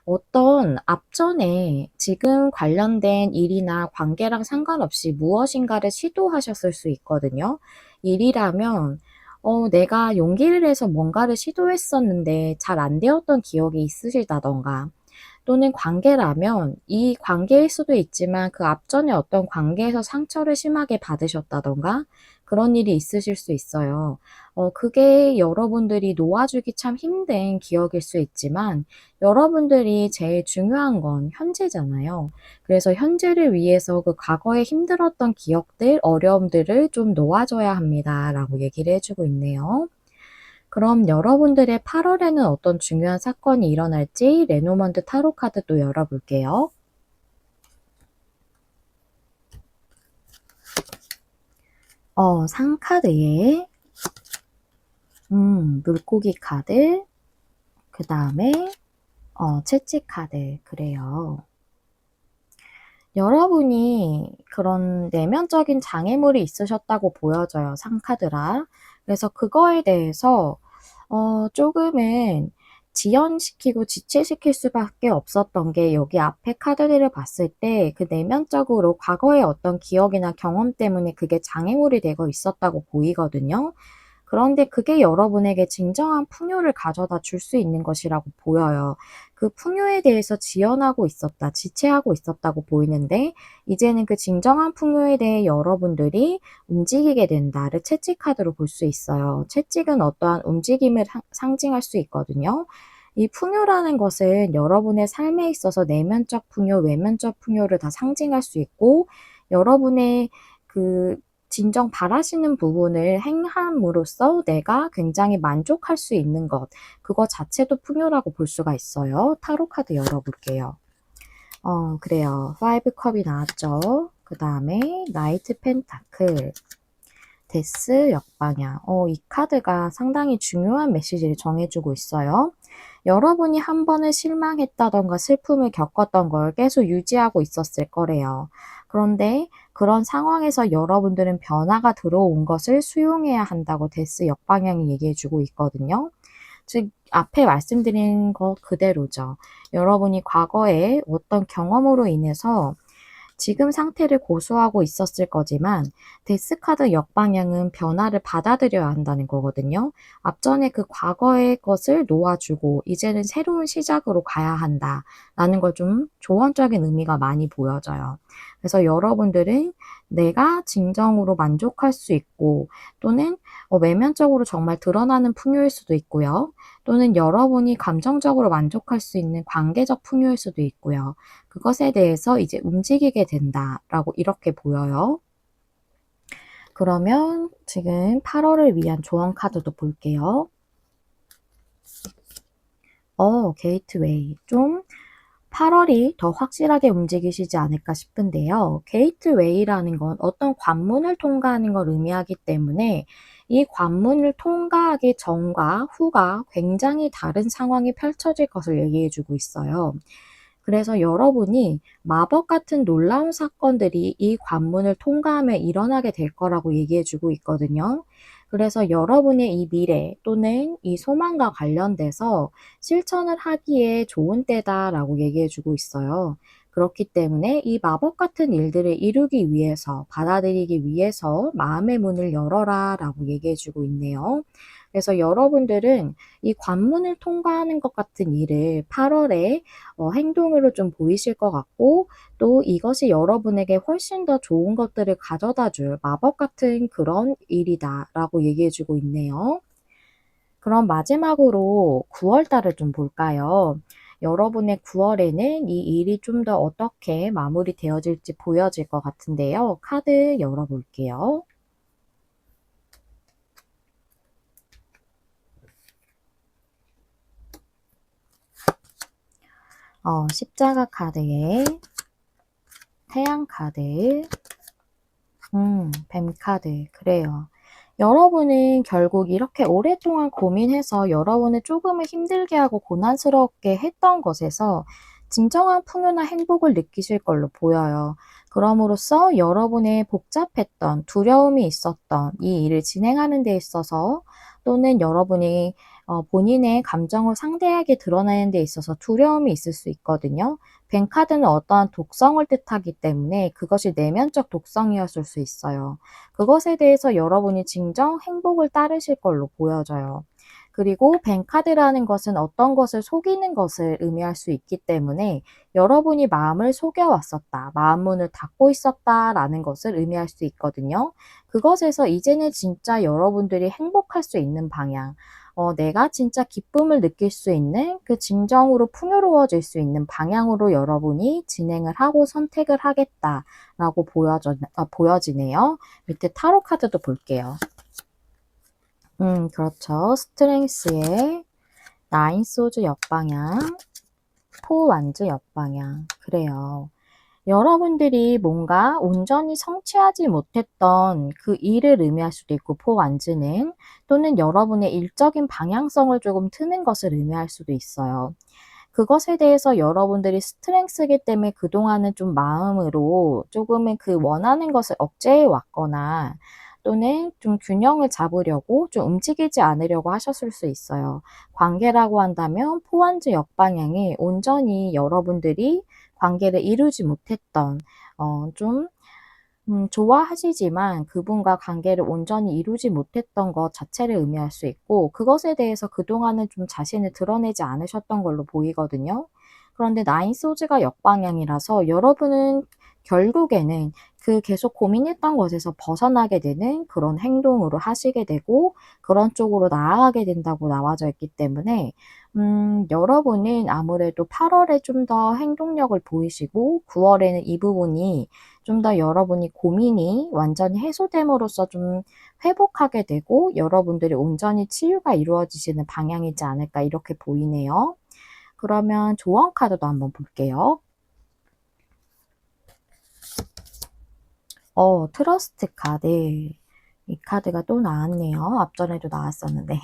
어떤 앞전에 지금 관련된 일이나 관계랑 상관없이 무엇인가를 시도하셨을 수 있거든요. 일이라면 내가 용기를 내서 뭔가를 시도했었는데 잘 안 되었던 기억이 있으시다던가 또는 관계라면 이 관계일 수도 있지만 그 앞전에 어떤 관계에서 상처를 심하게 받으셨다던가 그런 일이 있으실 수 있어요. 그게 여러분들이 놓아주기 참 힘든 기억일 수 있지만 여러분들이 제일 중요한 건 현재잖아요. 그래서 현재를 위해서 그 과거에 힘들었던 기억들, 어려움들을 좀 놓아줘야 합니다. 라고 얘기를 해주고 있네요. 그럼 여러분들의 8월에는 어떤 중요한 사건이 일어날지 레노먼드 타로 카드 또 열어볼게요. 상카드에 물고기 카드, 그 다음에 채찍 카드, 그래요. 여러분이 그런 내면적인 장애물이 있으셨다고 보여져요, 상카드라. 그래서 그거에 대해서 조금은 지연시키고 지체시킬 수밖에 없었던 게 여기 앞에 카드들을 봤을 때 그 내면적으로 과거의 어떤 기억이나 경험 때문에 그게 장애물이 되고 있었다고 보이거든요. 그런데 그게 여러분에게 진정한 풍요를 가져다 줄 수 있는 것이라고 보여요. 그 풍요에 대해서 지연하고 있었다, 지체하고 있었다고 보이는데 이제는 그 진정한 풍요에 대해 여러분들이 움직이게 된다를 채찍 카드로 볼 수 있어요. 채찍은 어떠한 움직임을 상징할 수 있거든요. 이 풍요라는 것은 여러분의 삶에 있어서 내면적 풍요, 외면적 풍요를 다 상징할 수 있고 여러분의 그 진정 바라시는 부분을 행함으로써 내가 굉장히 만족할 수 있는 것, 그거 자체도 풍요라고 볼 수가 있어요. 타로 카드 열어볼게요. 그래요. 5컵이 나왔죠. 그 다음에 나이트 펜타클, 데스 역방향. 이 카드가 상당히 중요한 메시지를 정해주고 있어요. 여러분이 한 번은 실망했다던가 슬픔을 겪었던 걸 계속 유지하고 있었을 거래요. 그런데 그런 상황에서 여러분들은 변화가 들어온 것을 수용해야 한다고 데스 역방향이 얘기해주고 있거든요. 즉 앞에 말씀드린 것 그대로죠. 여러분이 과거에 어떤 경험으로 인해서 지금 상태를 고수하고 있었을 거지만 데스카드 역방향은 변화를 받아들여야 한다는 거거든요. 앞전에 그 과거의 것을 놓아주고 이제는 새로운 시작으로 가야 한다라는 걸 좀 조언적인 의미가 많이 보여져요. 그래서 여러분들은 내가 진정으로 만족할 수 있고 또는 외면적으로 정말 드러나는 풍요일 수도 있고요. 또는 여러분이 감정적으로 만족할 수 있는 관계적 풍요일 수도 있고요. 그것에 대해서 이제 움직이게 된다라고 이렇게 보여요. 그러면 지금 8월을 위한 조언 카드도 볼게요. 게이트웨이. 좀 8월이 더 확실하게 움직이시지 않을까 싶은데요. 게이트웨이라는 건 어떤 관문을 통과하는 걸 의미하기 때문에 이 관문을 통과하기 전과 후가 굉장히 다른 상황이 펼쳐질 것을 얘기해 주고 있어요. 그래서 여러분이 마법 같은 놀라운 사건들이 이 관문을 통과하며 일어나게 될 거라고 얘기해 주고 있거든요. 그래서 여러분의 이 미래 또는 이 소망과 관련돼서 실천을 하기에 좋은 때다라고 얘기해 주고 있어요. 그렇기 때문에 이 마법 같은 일들을 이루기 위해서, 받아들이기 위해서 마음의 문을 열어라 라고 얘기해 주고 있네요. 그래서 여러분들은 이 관문을 통과하는 것 같은 일을 8월에 행동으로 좀 보이실 것 같고 또 이것이 여러분에게 훨씬 더 좋은 것들을 가져다 줄 마법 같은 그런 일이다라고 얘기해 주고 있네요. 그럼 마지막으로 9월 달을 좀 볼까요? 여러분의 9월에는 이 일이 좀 더 어떻게 마무리되어질지 보여질 것 같은데요. 카드 열어볼게요. 십자가 카드에 태양 카드, 뱀 카드, 그래요. 여러분은 결국 이렇게 오랫동안 고민해서 여러분을 조금은 힘들게 하고 고난스럽게 했던 것에서 진정한 풍요나 행복을 느끼실 걸로 보여요. 그럼으로써 여러분의 복잡했던 두려움이 있었던 이 일을 진행하는 데 있어서 또는 여러분이 본인의 감정을 상대하게 드러내는 데 있어서 두려움이 있을 수 있거든요. 뱅카드는 어떠한 독성을 뜻하기 때문에 그것이 내면적 독성이었을 수 있어요. 그것에 대해서 여러분이 진정 행복을 따르실 걸로 보여져요. 그리고 뱅카드라는 것은 어떤 것을 속이는 것을 의미할 수 있기 때문에 여러분이 마음을 속여왔었다, 마음 문을 닫고 있었다라는 것을 의미할 수 있거든요. 그것에서 이제는 진짜 여러분들이 행복할 수 있는 방향, 내가 진짜 기쁨을 느낄 수 있는 그 진정으로 풍요로워질 수 있는 방향으로 여러분이 진행을 하고 선택을 하겠다라고 보여지네요. 밑에 타로 카드도 볼게요. 그렇죠. 스트렝스의 나인 소즈 역방향, 포 완즈 역방향. 그래요. 여러분들이 뭔가 온전히 성취하지 못했던 그 일을 의미할 수도 있고 포 완즈는 또는 여러분의 일적인 방향성을 조금 트는 것을 의미할 수도 있어요. 그것에 대해서 여러분들이 스트렝스이기 때문에 그동안은 좀 마음으로 조금은 그 원하는 것을 억제해 왔거나 또는 좀 균형을 잡으려고 좀 움직이지 않으려고 하셨을 수 있어요. 관계라고 한다면 포완즈 역방향이 온전히 여러분들이 관계를 이루지 못했던 좀 좋아하시지만 그분과 관계를 온전히 이루지 못했던 것 자체를 의미할 수 있고 그것에 대해서 그동안은 좀 자신을 드러내지 않으셨던 걸로 보이거든요. 그런데 나인 소즈가 역방향이라서 여러분은 결국에는 그 계속 고민했던 것에서 벗어나게 되는 그런 행동으로 하시게 되고 그런 쪽으로 나아가게 된다고 나와져 있기 때문에 여러분은 아무래도 8월에 좀 더 행동력을 보이시고 9월에는 이 부분이 좀 더 여러분이 고민이 완전히 해소됨으로써 좀 회복하게 되고 여러분들이 온전히 치유가 이루어지시는 방향이지 않을까 이렇게 보이네요. 그러면 조언 카드도 한번 볼게요. 트러스트 카드. 이 카드가 또 나왔네요. 앞전에도 나왔었는데.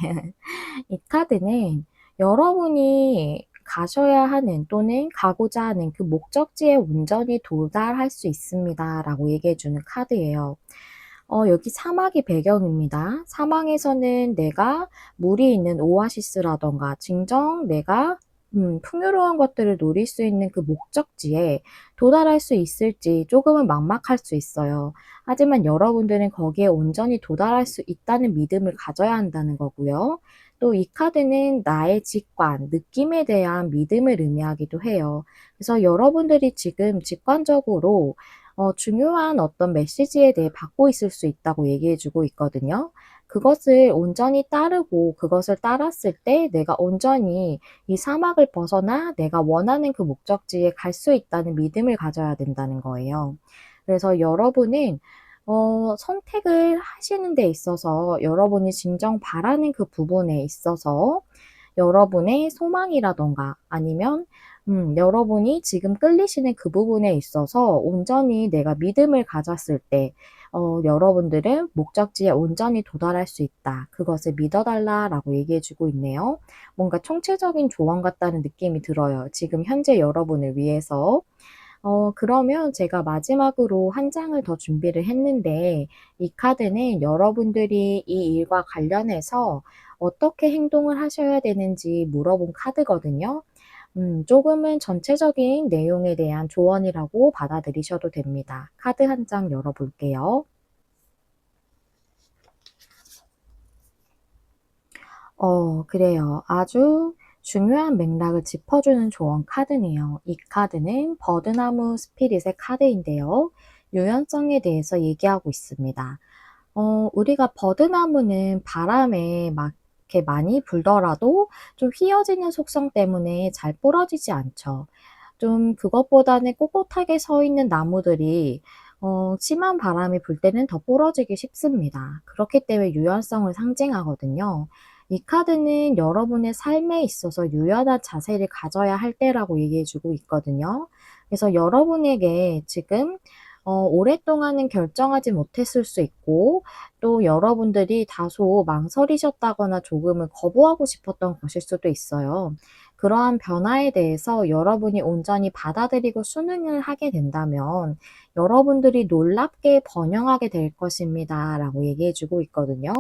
이 카드는 여러분이 가셔야 하는 또는 가고자 하는 그 목적지에 온전히 도달할 수 있습니다라고 얘기해 주는 카드예요. 여기 사막이 배경입니다. 사막에서는 내가 물이 있는 오아시스라던가 진정 내가 풍요로운 것들을 누릴 수 있는 그 목적지에 도달할 수 있을지 조금은 막막할 수 있어요. 하지만 여러분들은 거기에 온전히 도달할 수 있다는 믿음을 가져야 한다는 거고요. 또 이 카드는 나의 직관, 느낌에 대한 믿음을 의미하기도 해요. 그래서 여러분들이 지금 직관적으로 중요한 어떤 메시지에 대해 받고 있을 수 있다고 얘기해 주고 있거든요. 그것을 온전히 따르고 그것을 따랐을 때 내가 온전히 이 사막을 벗어나 내가 원하는 그 목적지에 갈 수 있다는 믿음을 가져야 된다는 거예요. 그래서 여러분은 선택을 하시는 데 있어서 여러분이 진정 바라는 그 부분에 있어서 여러분의 소망이라던가 아니면 여러분이 지금 끌리시는 그 부분에 있어서 온전히 내가 믿음을 가졌을 때 여러분들은 목적지에 온전히 도달할 수 있다. 그것을 믿어달라라고 얘기해 주고 있네요. 뭔가 총체적인 조언 같다는 느낌이 들어요. 지금 현재 여러분을 위해서. 그러면 제가 마지막으로 한 장을 더 준비를 했는데 이 카드는 여러분들이 이 일과 관련해서 어떻게 행동을 하셔야 되는지 물어본 카드거든요. 조금은 전체적인 내용에 대한 조언이라고 받아들이셔도 됩니다. 카드 한 장 열어볼게요. 그래요. 아주 중요한 맥락을 짚어주는 조언 카드네요. 이 카드는 버드나무 스피릿의 카드인데요. 유연성에 대해서 얘기하고 있습니다. 우리가 버드나무는 바람에 막 이렇게 많이 불더라도 좀 휘어지는 속성 때문에 잘 부러지지 않죠. 좀 그것보다는 꼿꼿하게 서 있는 나무들이 심한 바람이 불 때는 더 부러지기 쉽습니다. 그렇기 때문에 유연성을 상징하거든요. 이 카드는 여러분의 삶에 있어서 유연한 자세를 가져야 할 때라고 얘기해 주고 있거든요. 그래서 여러분에게 지금 오랫동안은 결정하지 못했을 수 있고 또 여러분들이 다소 망설이셨다거나 조금은 거부하고 싶었던 것일 수도 있어요. 그러한 변화에 대해서 여러분이 온전히 받아들이고 수능을 하게 된다면 여러분들이 놀랍게 번영하게 될 것입니다. 라고 얘기해 주고 있거든요.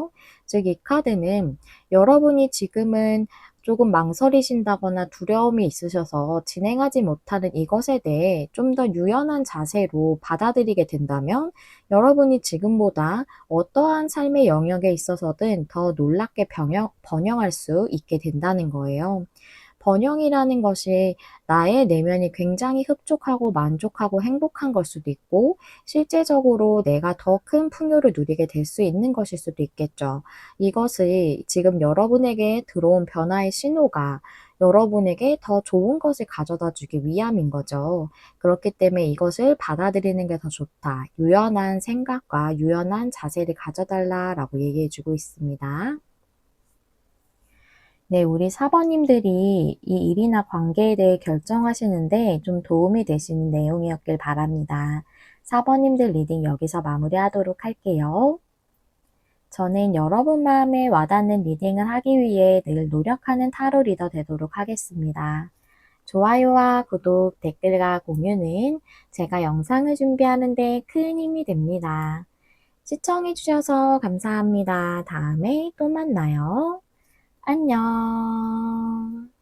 즉, 이 카드는 여러분이 지금은 조금 망설이신다거나 두려움이 있으셔서 진행하지 못하는 이것에 대해 좀 더 유연한 자세로 받아들이게 된다면 여러분이 지금보다 어떠한 삶의 영역에 있어서든 더 놀랍게 번영할 수 있게 된다는 거예요. 번영이라는 것이 나의 내면이 굉장히 흡족하고 만족하고 행복한 걸 수도 있고 실제적으로 내가 더 큰 풍요를 누리게 될 수 있는 것일 수도 있겠죠. 이것이 지금 여러분에게 들어온 변화의 신호가 여러분에게 더 좋은 것을 가져다 주기 위함인 거죠. 그렇기 때문에 이것을 받아들이는 게 더 좋다. 유연한 생각과 유연한 자세를 가져달라라고 얘기해 주고 있습니다. 네, 우리 사번님들이 이 일이나 관계에 대해 결정하시는데 좀 도움이 되시는 내용이었길 바랍니다. 사번님들 리딩 여기서 마무리하도록 할게요. 저는 여러분 마음에 와닿는 리딩을 하기 위해 늘 노력하는 타로 리더 되도록 하겠습니다. 좋아요와 구독, 댓글과 공유는 제가 영상을 준비하는 데 큰 힘이 됩니다. 시청해주셔서 감사합니다. 다음에 또 만나요. 안녕.